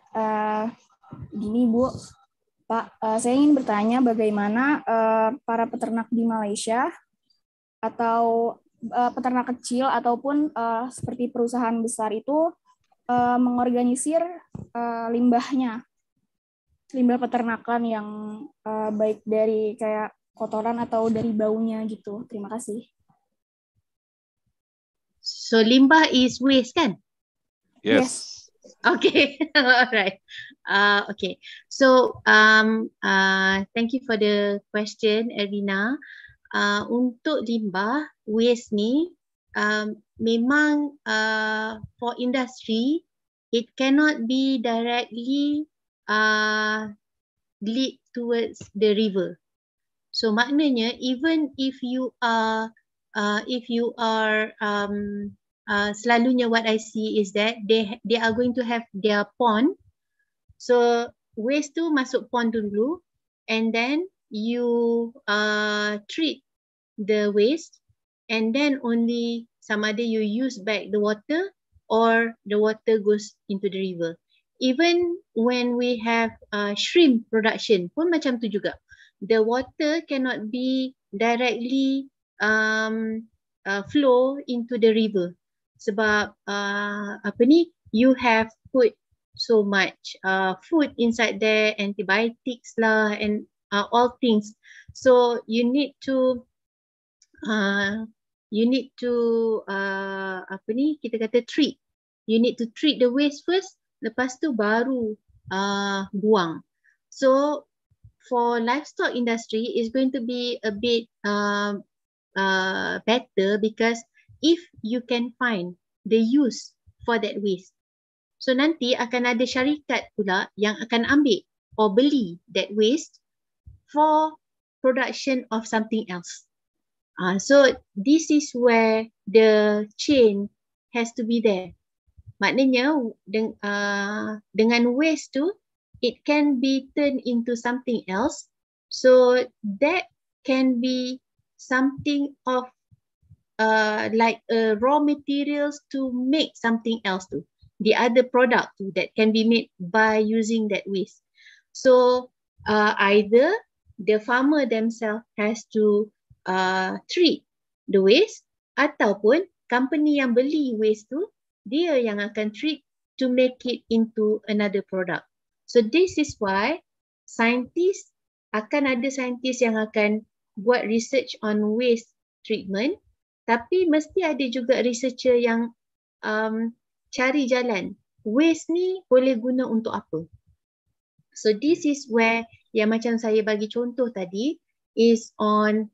gini Bu, Pak, saya ingin bertanya bagaimana para peternak di Malaysia atau peternak kecil ataupun seperti perusahaan besar itu mengorganisir limbah peternakan yang baik dari kayak kotoran atau dari baunya gitu. Terima kasih. So limbah is waste kan? Yes. Okay, alright. Okay, so thank you for the question, Ervina. Untuk limbah waste ni, memang for industry, it cannot be directly lead towards the river. So maknanya even if you are selalunya what I see is that they are going to have their pond. So waste tu masuk pond dulu, and then you treat the waste, and then only sama ada you use back the water or the water goes into the river. Even when we have shrimp production pun macam tu juga. The water cannot be directly flow into the river. Sebab you have put so much food inside there, antibiotics lah, and all things. So you need to treat. You need to treat the waste first, lepas tu baru buang. So for livestock industry, it's going to be a bit better, because if you can find the use for that waste, so nanti akan ada syarikat pula yang akan ambil or beli that waste for production of something else. So this is where the chain has to be there. Maknanya dengan waste tu, it can be turned into something else. So that can be something of like raw materials to make something else too. The other product too that can be made by using that waste. So either the farmer themselves has to treat the waste, ataupun company yang beli waste tu, dia yang akan treat to make it into another product. So this is why scientists, akan ada scientists yang akan buat research on waste treatment, tapi mesti ada juga researcher yang cari jalan waste ni boleh guna untuk apa. So this is where yang macam saya bagi contoh tadi is on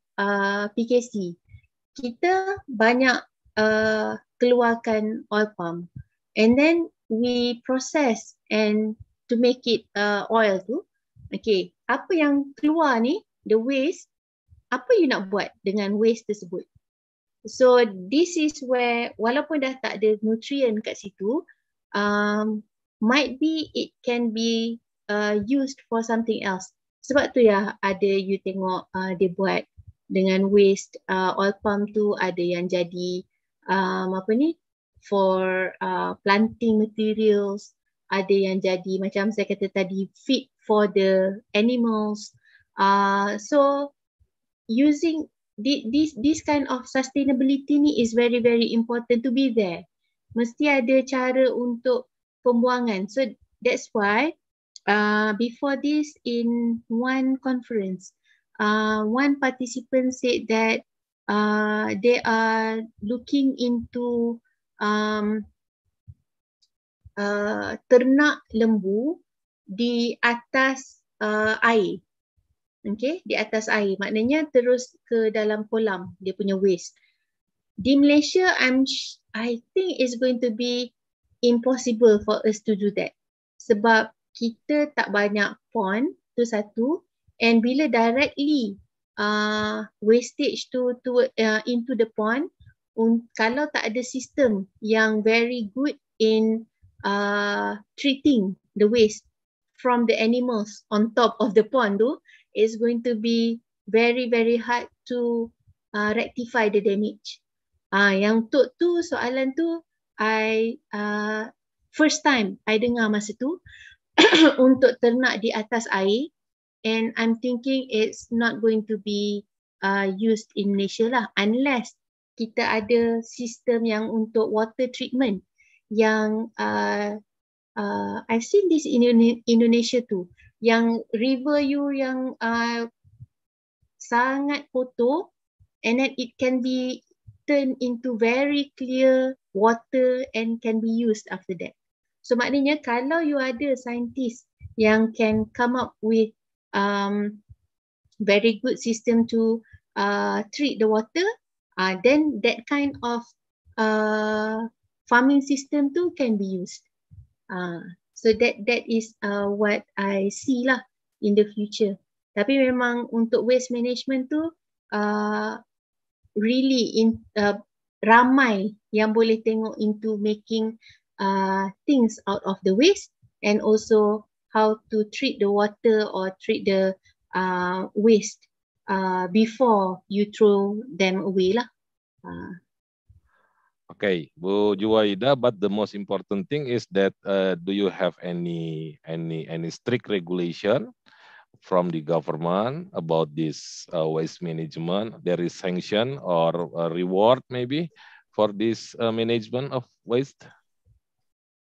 PKC. Kita banyak keluarkan oil palm and then we process and to make it oil tu. Okay, apa yang keluar ni, the waste, apa you nak buat dengan waste tersebut? So this is where walaupun dah tak ada nutrient kat situ, might be it can be used for something else. Sebab tu ya ada you tengok dia buat dengan waste oil palm tu ada yang jadi apa ni for planting materials, ada yang jadi macam saya kata tadi feed for the animals. So using this kind of sustainability ni is very very important to be there. Mesti ada cara untuk pembuangan. So that's why before this in one conference, one participant said that they are looking into ternak lembu di atas air. Okay, di atas air. Maknanya terus ke dalam kolam dia punya waste. Di Malaysia, I think it's going to be impossible for us to do that. Sebab kita tak banyak pond, tu satu. And bila directly wastage tu into the pond, kalau tak ada sistem yang very good in treating the waste from the animals on top of the pond tu, it's going to be very very hard to rectify the damage. Yang tu soalan tu I first time I dengar masa tu untuk ternak di atas air, and I'm thinking it's not going to be used in Malaysia lah unless kita ada sistem yang untuk water treatment yang I've seen this in Indonesia tu, yang river you yang sangat kotor and then it can be turned into very clear water and can be used after that. So maknanya kalau you ada scientist yang can come up with very good system to treat the water, then that kind of farming system tu can be used. So that is what I see lah in the future. Tapi memang untuk waste management tu really ramai yang boleh tengok into making things out of the waste, and also how to treat the water or treat the waste before you throw them away lah. Okay, Bu Juwaidah, but the most important thing is that do you have any strict regulation from the government about this waste management? There is sanction or a reward maybe for this management of waste?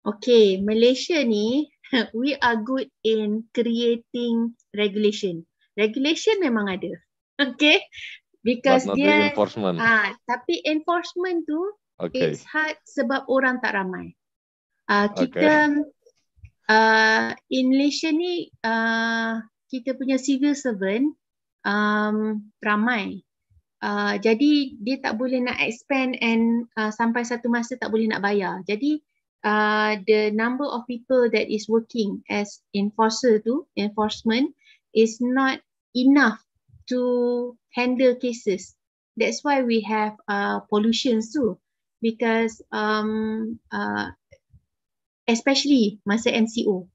Okay, Malaysia ni we are good in creating regulation. Regulation memang ada, okay, because but not dia the enforcement. Tapi enforcement tu Okay. it's hard sebab orang tak ramai. Okay. Kita in Malaysia ni kita punya civil servant ramai. Jadi dia tak boleh nak expand and sampai satu masa tak boleh nak bayar. Jadi the number of people that is working as enforcement is not enough to handle cases. That's why we have pollutions too, because especially masa MCO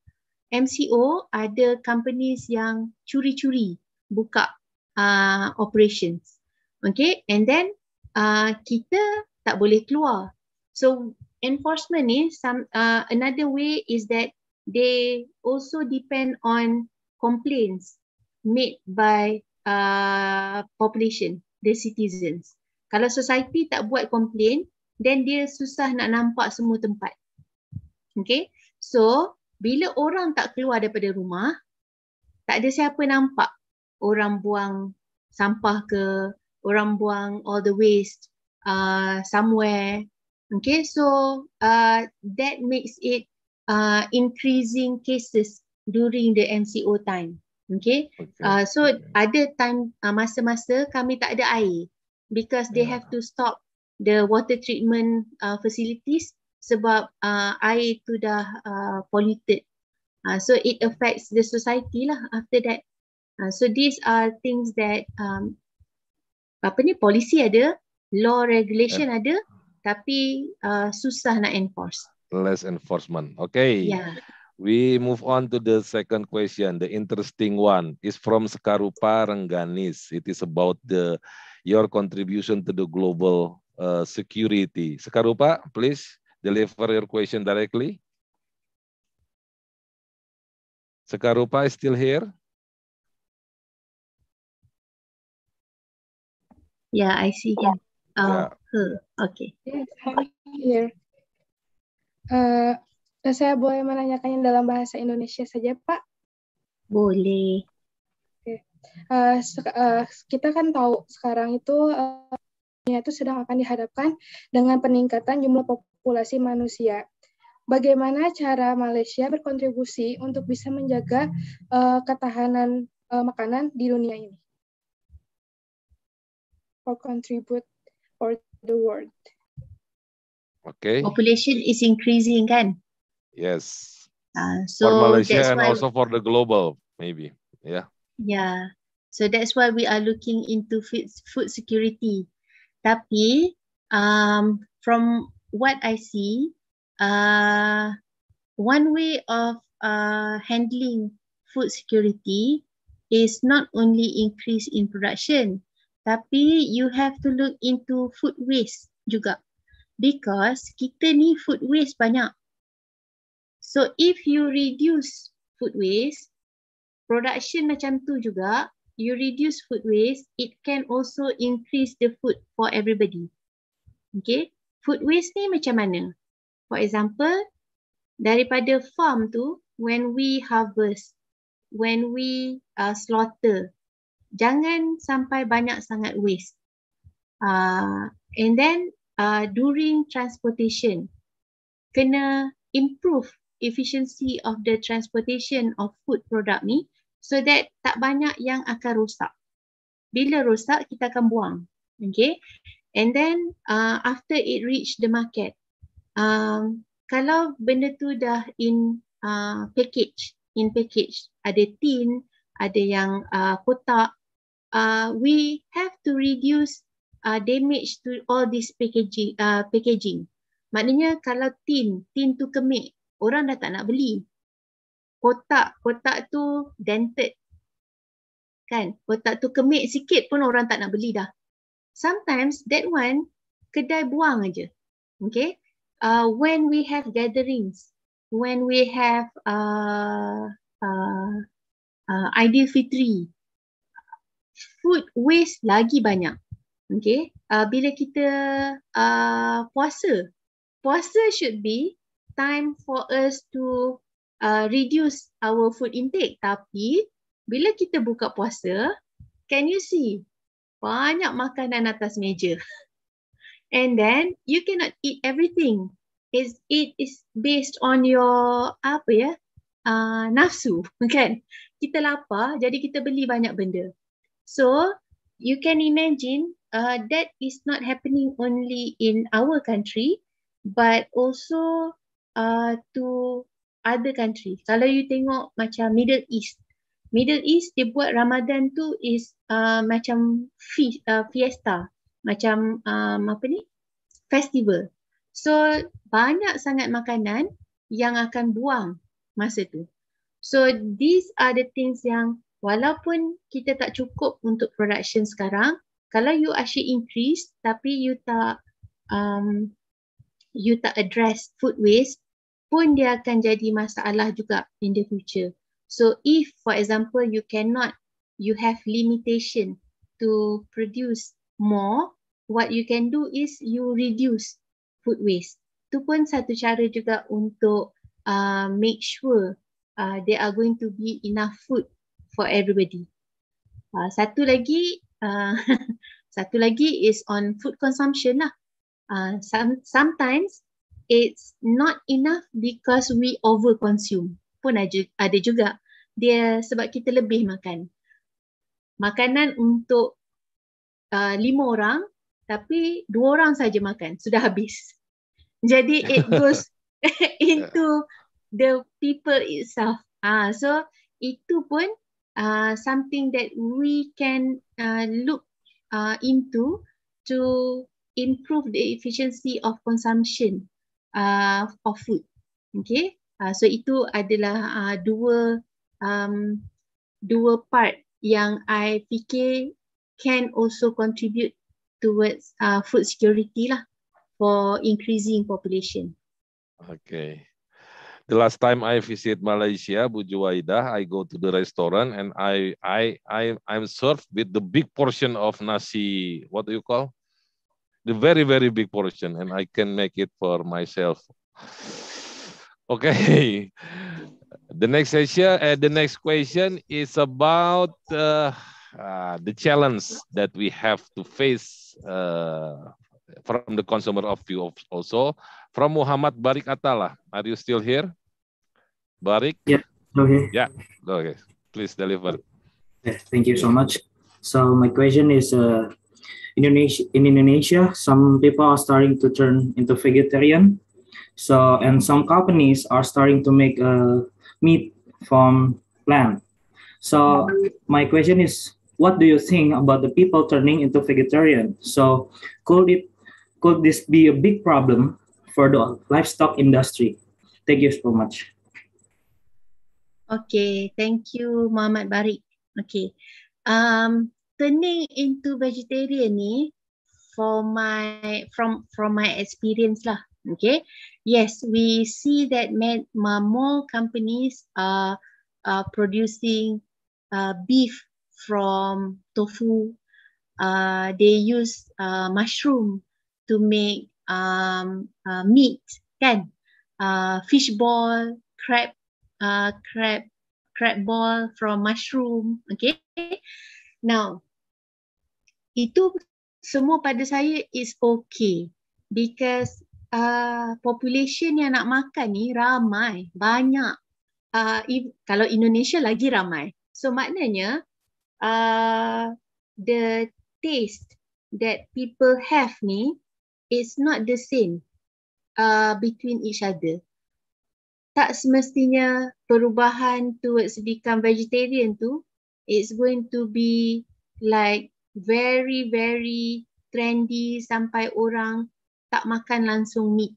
ada companies yang curi-curi buka operations, okay, and then kita tak boleh keluar. So enforcement ni another way is that they also depend on complaints made by population, the citizens. Kalau society tak buat complain, then dia susah nak nampak semua tempat. Okay, so bila orang tak keluar daripada rumah, tak ada siapa nampak orang buang sampah ke, orang buang all the waste somewhere. Okay, so that makes it increasing cases during the MCO time. Okay. So ada time masa-masa kami tak ada air because they have to stop the water treatment facilities sebab air tu dah polluted. So it affects the society lah after that. So these are things that policy ada, law regulation ada, tapi susah nak enforce. Less enforcement. Okay. Yeah. We move on to the second question. The interesting one is from Sekarupa Rengganis. It is about your contribution to the global security. Sekarupa, please deliver your question directly. Sekarupa is still here? Yeah, I see him. Her. Okay. Yes, I'm here. Saya boleh menanyakannya dalam bahasa Indonesia saja, Pak? Boleh. Okay. Kita kan tahu sekarang itu dunia itu sedang akan dihadapkan dengan peningkatan jumlah populasi manusia. Bagaimana cara Malaysia berkontribusi untuk bisa menjaga ketahanan makanan di dunia ini? Or contribute for the world. Okay. Population is increasing, kan? Yes. So for Malaysia that's and why, also for the global, maybe. Yeah. Yeah. So that's why we are looking into food security. Tapi from what I see, one way of handling food security is not only increase in production, tapi you have to look into food waste juga. Because kita ni food waste banyak. So if you reduce food waste, production macam tu juga, you reduce food waste, it can also increase the food for everybody. Okay, food waste ni macam mana? For example, daripada farm tu, when we harvest, when we slaughter, jangan sampai banyak sangat waste. And then during transportation, kena improve efficiency of the transportation of food product ni so that tak banyak yang akan rosak. Bila rosak, kita akan buang. Okay. And then after it reach the market, kalau benda tu dah in package, ada tin, ada yang kotak, we have to reduce damage to all this packaging. Maknanya kalau tin tu kemik, orang dah tak nak beli. Kotak tu dented. Kan? Kotak tu kemik sikit pun orang tak nak beli dah. Sometimes that one kedai buang aja. Okay? When we have gatherings, when we have Aidilfitri, food waste lagi banyak. Okay? Bila kita puasa should be time for us to reduce our food intake. Tapi bila kita buka puasa, can you see banyak makanan atas meja? And then you cannot eat everything. It is based on your nafsu, kan? Kita lapar, jadi kita beli banyak benda. So you can imagine that is not happening only in our country, but also to other country. Kalau you tengok macam Middle East dia buat Ramadan tu is macam fiesta, macam festival. So banyak sangat makanan yang akan buang masa tu. So these are the things yang walaupun kita tak cukup untuk production sekarang, kalau you actually increase tapi you tak address food waste, pun dia akan jadi masalah juga in the future. So if for example you have limitation to produce more, what you can do is you reduce food waste. Itu pun satu cara juga untuk make sure there are going to be enough food for everybody. Satu lagi is on food consumption lah. Sometimes it's not enough because we overconsume. pun ada juga. Dia sebab kita lebih makan. Makanan untuk 5 orang, tapi 2 orang saja makan, sudah habis. Jadi it goes into the people itself. So itu pun something that we can look into to improve the efficiency of consumption of food. Okay, so itu adalah dua part yang I fikir can also contribute towards food security lah for increasing population. Okay. The last time I visit Malaysia, Bu Juwaidah, I go to the restaurant and I'm served with the big portion of nasi. What do you call? The very, very big portion, and I can make it for myself. Okay. The next session, the next question is about the challenge that we have to face from the consumer of view also. From Muhammad Barik Atala. Are you still here? Barik? Yeah, okay. Yeah, okay. Please deliver. Yeah, thank you so much. So my question is, in Indonesia, some people are starting to turn into vegetarian. So, and some companies are starting to make meat from plant. So my question is, what do you think about the people turning into vegetarian? So could this be a big problem for the livestock industry? Thank you so much. Okay, thank you Muhammad Barik. Okay, turning into vegetarian ni from my experience lah. Okay, yes, we see that more companies are producing beef from tofu. They use mushroom to make meat, kan? Fish ball, crab ball from mushroom. Okay. Now, itu semua pada saya is okay because population yang nak makan ni ramai, banyak. Kalau Indonesia lagi ramai. So maknanya the taste that people have ni is not the same between each other. Tak semestinya perubahan towards become vegetarian tu it's going to be like very very trendy sampai orang tak makan langsung meat,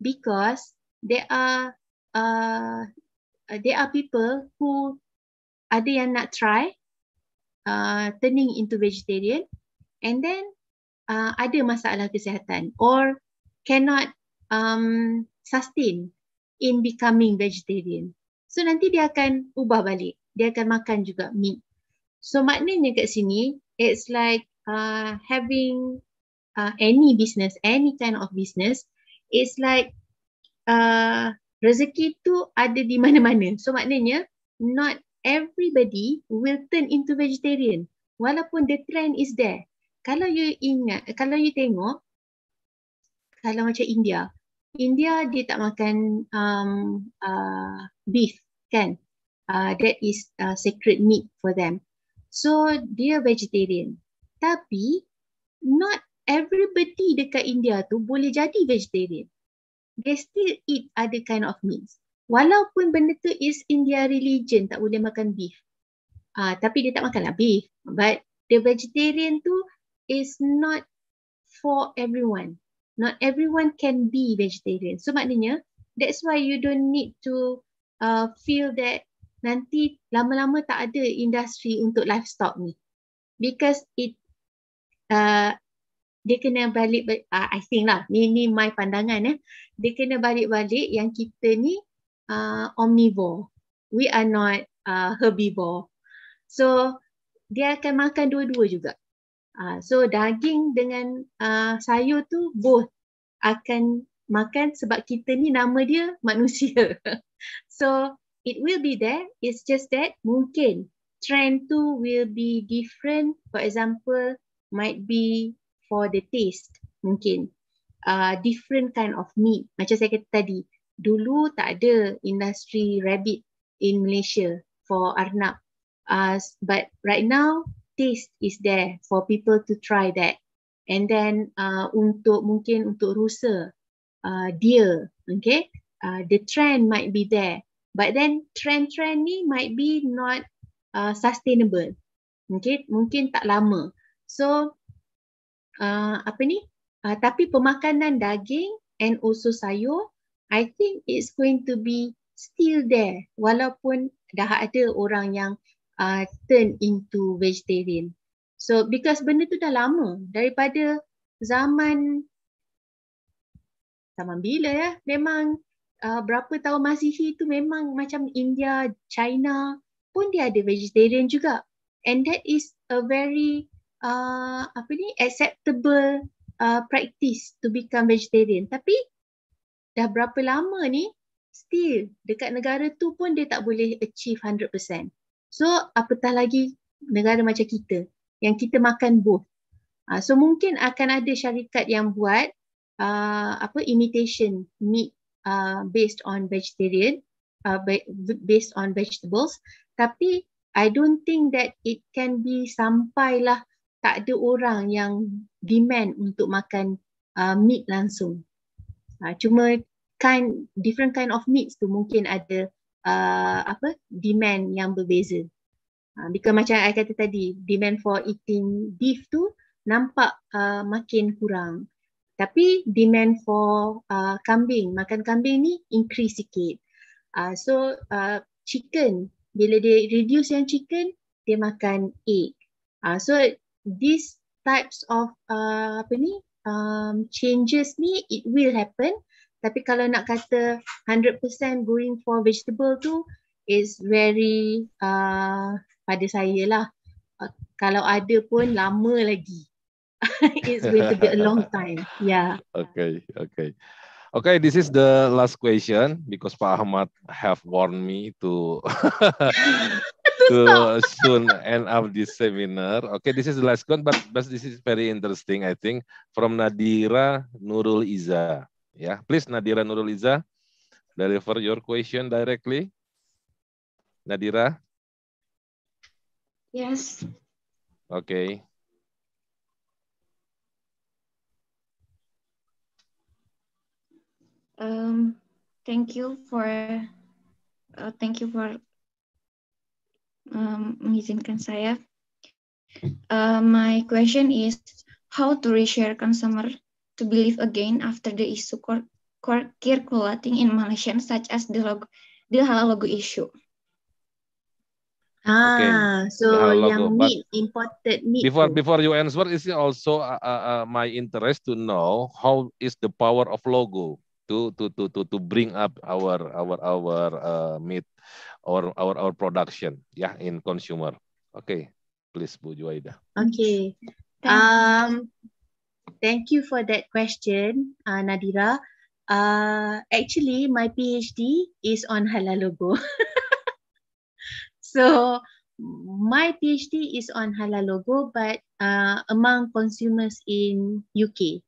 because there are people who ada yang nak try turning into vegetarian and then ada masalah kesihatan or cannot sustain in becoming vegetarian. So nanti dia akan ubah balik. Dia akan makan juga meat. So maknanya kat sini, it's like having any business, any kind of business, it's like rezeki tu ada di mana-mana. So maknanya, not everybody will turn into vegetarian. Walaupun the trend is there. Kalau you ingat, kalau you tengok, kalau macam India dia tak makan beef, kan? That is sacred meat for them. So dia vegetarian. Tapi not everybody dekat India tu boleh jadi vegetarian. They still eat other kind of meats. Walaupun benda tu is in their religion, tak boleh makan beef. Tapi dia tak makanlah beef. But the vegetarian tu is not for everyone. Not everyone can be vegetarian. So maknanya, that's why you don't need to feel that nanti lama-lama tak ada industri untuk livestock ni. Because dia kena balik, I think lah, ni my pandangan. Dia kena balik-balik yang kita ni omnivore. We are not herbivore. So, dia akan makan dua-dua juga. So daging dengan sayur tu both akan makan sebab kita ni nama dia manusia. So it will be there. It's just that mungkin trend tu will be different. For example, might be for the taste. Mungkin different kind of meat. Macam saya kata tadi, dulu tak ada industri rabbit in Malaysia for arnab. But right now, taste is there for people to try that. And then mungkin untuk rusa, deer, okay, the trend might be there. But then trend ni might be not sustainable. Okay, mungkin tak lama. So tapi pemakanan daging and also sayur, I think it's going to be still there walaupun dah ada orang yang turn into vegetarian. So because benda tu dah lama, daripada zaman bila ya, memang berapa tahun Masihi tu memang macam India, China pun dia ada vegetarian juga. And that is a very acceptable practice to become vegetarian. Tapi dah berapa lama ni, still dekat negara tu pun dia tak boleh achieve 100%. So apatah lagi negara macam kita yang kita makan both. So mungkin akan ada syarikat yang buat imitation meat based on vegetarian, based on vegetables. Tapi I don't think that it can be sampailah tak ada orang yang demand untuk makan meat langsung. Cuma different kind of meats tu mungkin ada demand yang berbeza. Because macam I kata tadi, demand for eating beef tu nampak makin kurang. Tapi demand for makan kambing ni increase sikit. So chicken, bila dia reduce yang chicken, dia makan egg. So these types of changes ni, it will happen. Tapi kalau nak kata 100% going for vegetable tu is very pada saya lah. Kalau ada pun lama lagi. It's going to be a long time. Yeah. Okay. This is the last question because Pak Ahmad have warned me to to soon end up this seminar. Okay, this is the last one, but this is very interesting, I think, from Nadira Nurul Iza. Yeah, please, Nadira Nurul Iza, deliver your question directly. Nadira. Yes. Okay. Thank you for mengizinkan saya. My question is how to reassure consumer to believe again after the issue circulating in Malaysia, such as the halal logo issue. So yang meat, imported meat. Before you answer, is it also my interest to know how is the power of logo to bring up our meat or our production, yeah, in consumer. Okay, please, Bu Juwaidah. Okay. Thank you for that question, Nadira. Actually, my PhD is on halal logo. So my PhD is on halal logo, but among consumers in UK.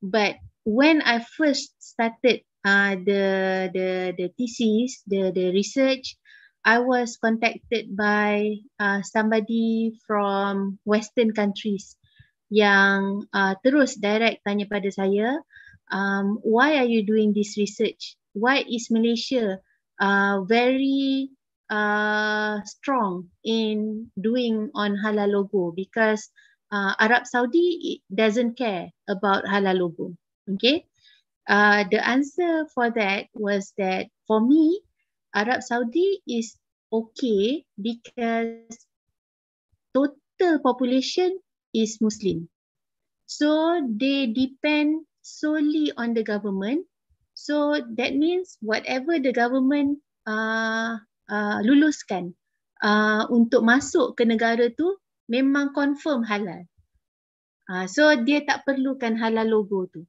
But when I first started the thesis, the research, I was contacted by somebody from Western countries yang terus direct tanya pada saya, why are you doing this research? Why is Malaysia very strong in doing on halal logo? Because Arab Saudi doesn't care about halal logo. Okay, the answer for that was that for me, Arab Saudi is okay because total population is Muslim, so they depend solely on the government. So that means whatever the government luluskan untuk masuk ke negara tu memang confirm halal. So dia tak perlukan halal logo tu.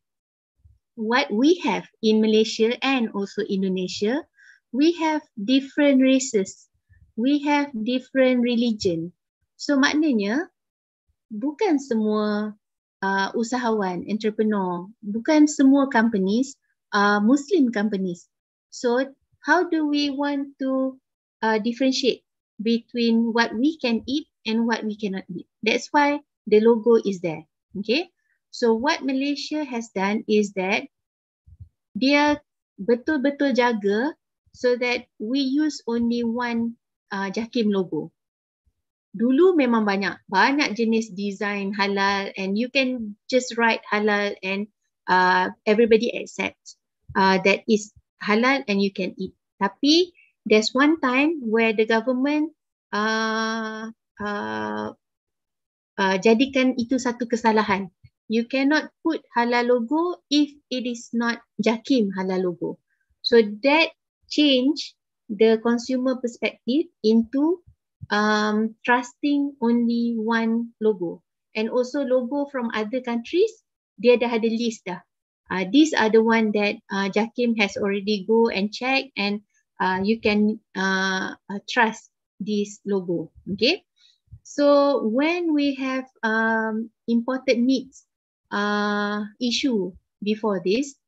What we have in Malaysia and also Indonesia, we have different races, we have different religion. So maknanya bukan semua usahawan, entrepreneur, bukan semua companies Muslim companies. So how do we want to differentiate between what we can eat and what we cannot eat? That's why the logo is there. Okay. So what Malaysia has done is that dia betul-betul jaga so that we use only one JAKIM logo. Dulu memang banyak jenis design halal, and you can just write halal and everybody accepts that is halal and you can eat. Tapi there's one time where the government jadikan itu satu kesalahan. You cannot put halal logo if it is not JAKIM halal logo. So that changed the consumer perspective into trusting only one logo. And also logo from other countries, dia dah ada list dah. These are the one that JAKIM has already go and check, and you can trust this logo. Okay. So when we have imported meats issue before this,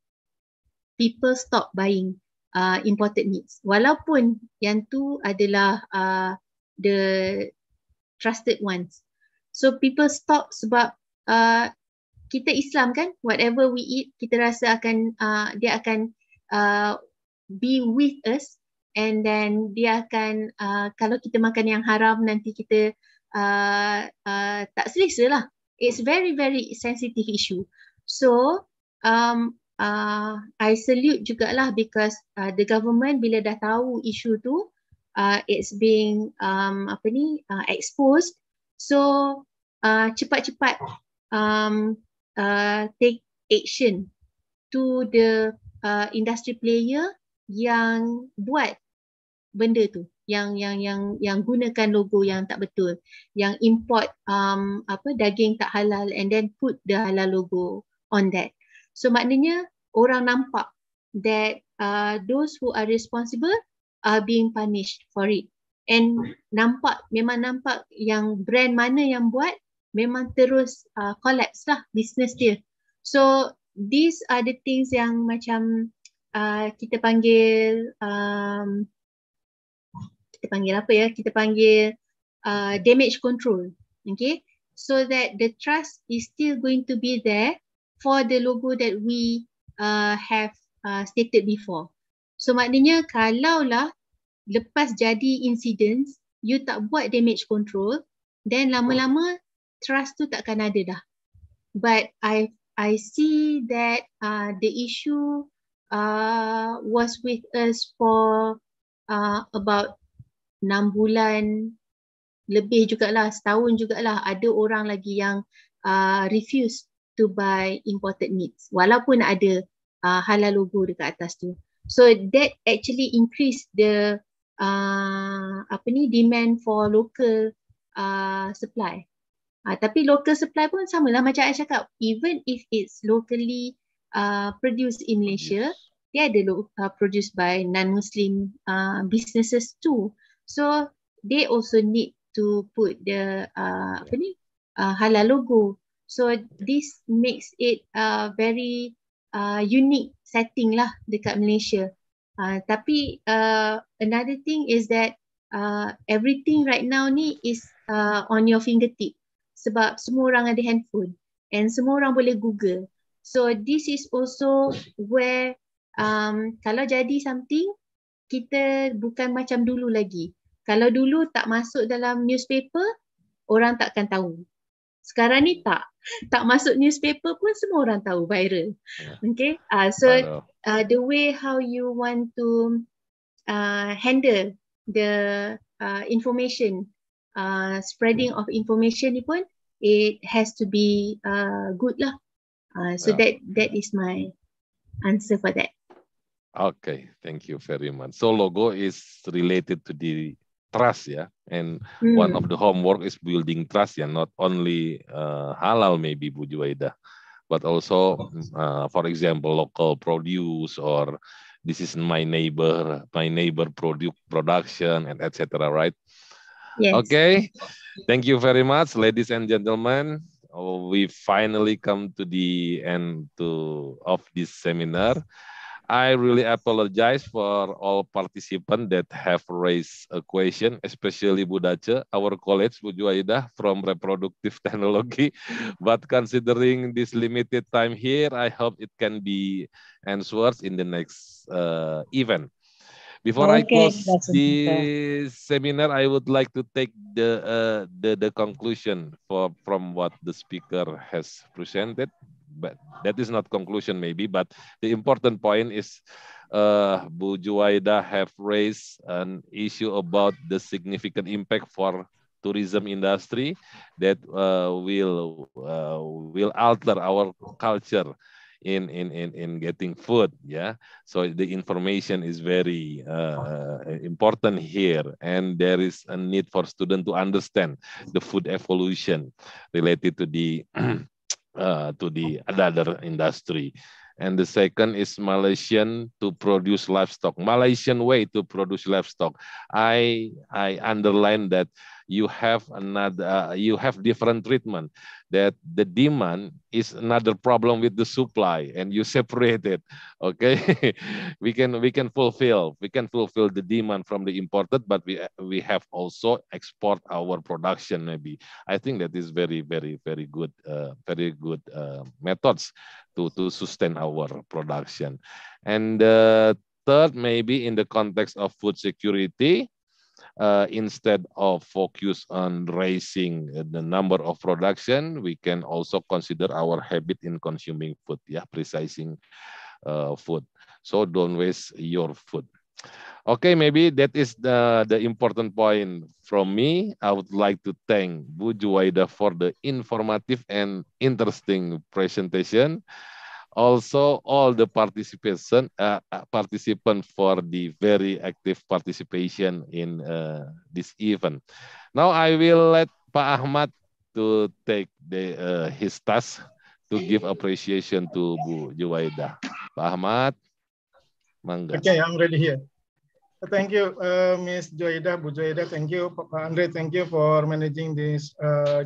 people stop buying imported meats. Walaupun yang tu adalah the trusted ones. So people stop sebab kita Islam kan, whatever we eat, kita rasa akan dia akan be with us, and then dia akan kalau kita makan yang haram nanti kita tak selesa lah. It's very sensitive issue. So I salute jugalah because the government bila dah tahu isu tu it's being exposed, so cepat-cepat take action to the industry player yang buat benda tu, yang gunakan logo yang tak betul, yang import daging tak halal and then put the halal logo on that. So maknanya orang nampak that those who are responsible are being punished for it, and memang nampak yang brand mana yang buat memang terus collapse lah business dia. So these are the things yang macam kita panggil damage control. Okay, so that the trust is still going to be there for the logo that we have stated before. So maknanya kalaulah lepas jadi incidents you tak buat damage control, then lama-lama trust tu takkan ada dah. But I see that the issue was with us for about 6 bulan lebih jugalah, setahun jugalah. Ada orang lagi yang refuse to buy imported meats walaupun ada halal logo dekat atas tu. So that actually increase the demand for local supply. Tapi local supply pun samalah macam I cakap, even if it's locally produced in Malaysia, dia ada produced by non-Muslim businesses too. So they also need to put the halal logo. So this makes it very unique setting lah dekat Malaysia. Tapi another thing is that everything right now ni is on your fingertip, sebab semua orang ada handphone and semua orang boleh Google. So this is also where kalau jadi something, kita bukan macam dulu lagi. Kalau dulu tak masuk dalam newspaper, orang takkan tahu. Sekarang ni tak masuk newspaper pun semua orang tahu, viral. Okay, so the way how you want to handle the information, spreading of information ni pun, it has to be good lah. So that is my answer for that. Okay, thank you very much. So logo is related to the trust, yeah, and one of the homework is building trust, yeah, not only halal maybe Bu Juwaidah, but also for example local produce, or this is my neighbor production, and etc. Right? Yes. Okay, thank you very much, ladies and gentlemen. We finally come to the end of this seminar. I really apologize for all participants that have raised a question, especially Bu Dace, our colleague Bu Juwaidah from reproductive technology. But considering this limited time here, I hope it can be answered in the next event. Before I close the seminar, I would like to take the conclusion from what the speaker has presented. But that is not conclusion maybe, but the important point is Bu Juwaidah have raised an issue about the significant impact for tourism industry that will alter our culture in getting food. Yeah, so the information is very important here, and there is a need for students to understand the food evolution related to the other industry. And the second is Malaysian to produce livestock. Malaysian way to produce livestock. I underline that you have different treatment. That the demand is another problem with the supply, and you separate it. Okay, we can fulfill the demand from the imported, but we have also export our production. Maybe I think that is very good methods to sustain our production. And third, maybe in the context of food security, instead of focus on raising the number of production, we can also consider our habit in consuming food, precising food. So don't waste your food. Okay, maybe that is the important point from me. I would like to thank Bu Juwaidah for the informative and interesting presentation. Also, all the participants for the very active participation in this event. Now I will let Pak Ahmad to take his task to give appreciation to Bu Juwaidah. Pak Ahmad, mangga. Okay, I'm ready here. Thank you, Ms. Juwaidah, Bu Juwaidah. Thank you, Pak Andre. Thank you for managing this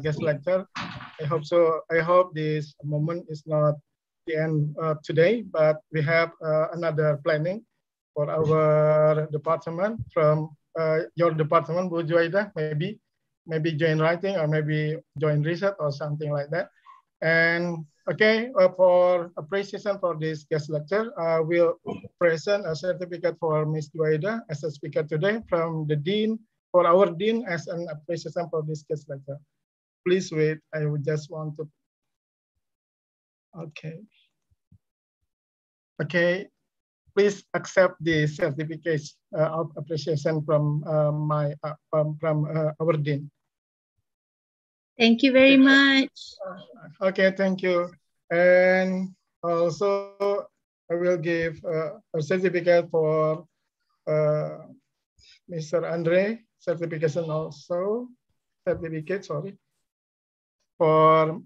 guest lecture. I hope this moment is not the end today, but we have another planning for our department from your department, Bu Juwaidah, maybe join writing or maybe join research or something like that. And okay, for appreciation for this guest lecture, I will present a certificate for Ms. Juwaidah as a speaker today from the Dean, for our Dean as an appreciation for this guest lecture. Please wait, I would just want to, okay. Okay, please accept the certificate of appreciation from our Dean. Thank you very much. Okay, thank you. And also, I will give a certificate for Mr. Andre, certificate, sorry, for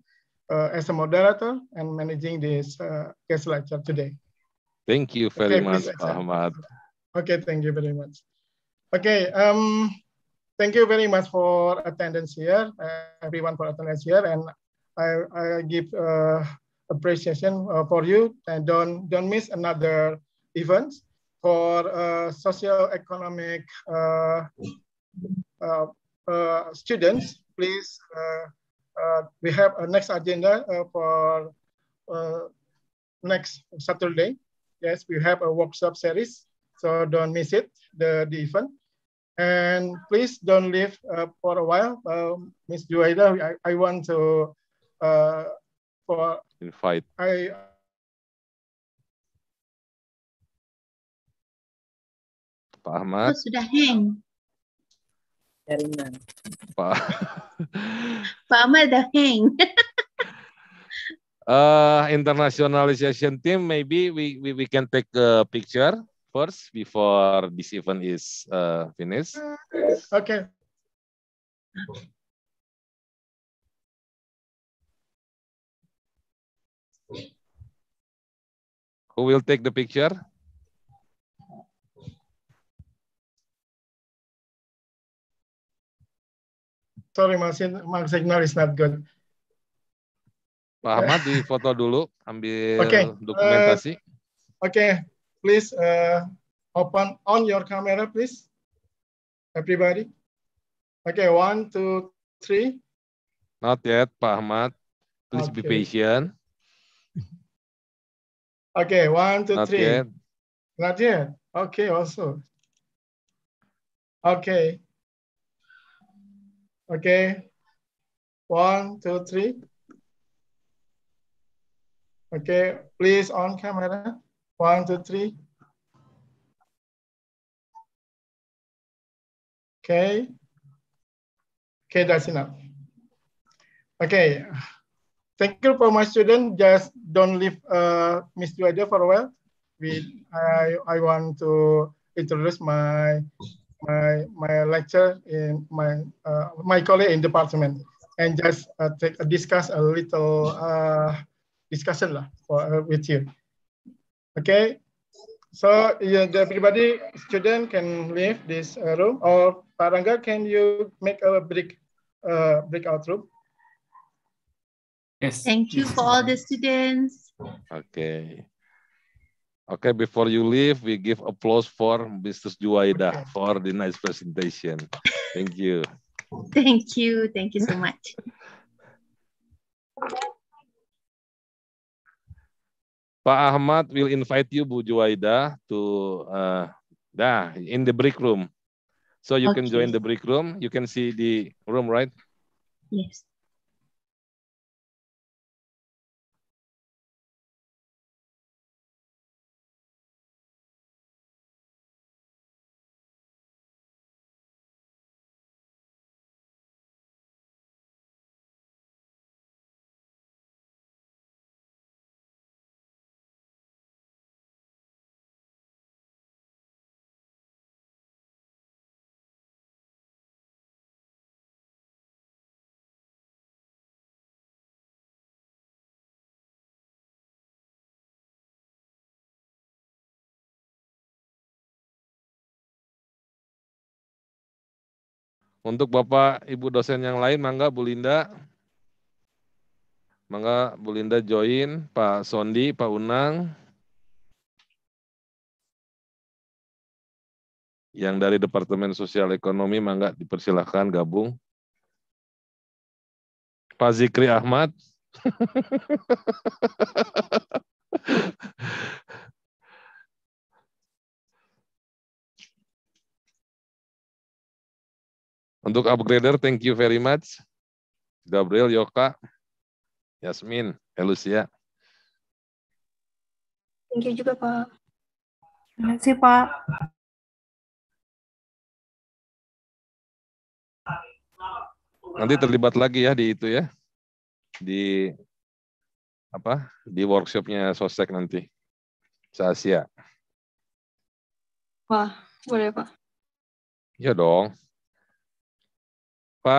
as a moderator and managing this guest lecture today. Thank you very much, Pak Ahmad. Okay, thank you very much. Okay, thank you very much for attendance here, everyone for attendance here, and I give appreciation for you, and don't miss another event for socio-economic students. Please, we have a next agenda for next Saturday. Yes, we have a workshop series, so don't miss it, the event. And please don't leave for a while. Ms. Juwaidah, I want to invite. Pak Ahmad. Sudah hang. Jaringan. Pak Ahmad dah hang. Internationalization team, maybe we can take a picture first before this event is finished. Okay. Who will take the picture? Sorry, my signal is not good. Pak Ahmad di foto dulu, ambil dokumentasi. Okay, please open on your camera, please. Everybody. Okay, 1, 2, 3. Not yet, Pak Ahmad. Please be patient. Okay, 1, 2, Not 3. yet. Not yet. Okay, also. Okay. Okay. 1, 2, 3. Okay, please on camera. 1, 2, 3. Okay. Okay, that's enough. Okay. Thank you for my student. Just don't leave Miss Juwaidah for a while. I want to introduce my lecture in my colleague in department, and just discuss a little discussion with you. Okay, so everybody, student can leave this room, or Pak Rangga, can you make a breakout room? Yes. Thank you for all the students. Okay. Okay, before you leave, we give applause for Mrs. Juwaidah for the nice presentation. Thank you. Thank you. Thank you so much. Pak Ahmad will invite you, Bu Juwaidah, to in the break room. So you can join the break room. You can see the room, right? Yes. Untuk Bapak Ibu dosen yang lain, mangga Bu Linda. Mangga Bu Linda join, Pak Sondi, Pak Unang. Yang dari Departemen Sosial Ekonomi, mangga dipersilahkan gabung. Pak Zikri Ahmad. Untuk upgrader, thank you very much. Gabriel, Yoka, Yasmin, Elusia. Thank you juga, Pak. Terima kasih, Pak. Nanti terlibat lagi ya di itu ya. Di di workshopnya Sosek nanti. Se-Asia. Wah, boleh, Pak. Iya dong. Pak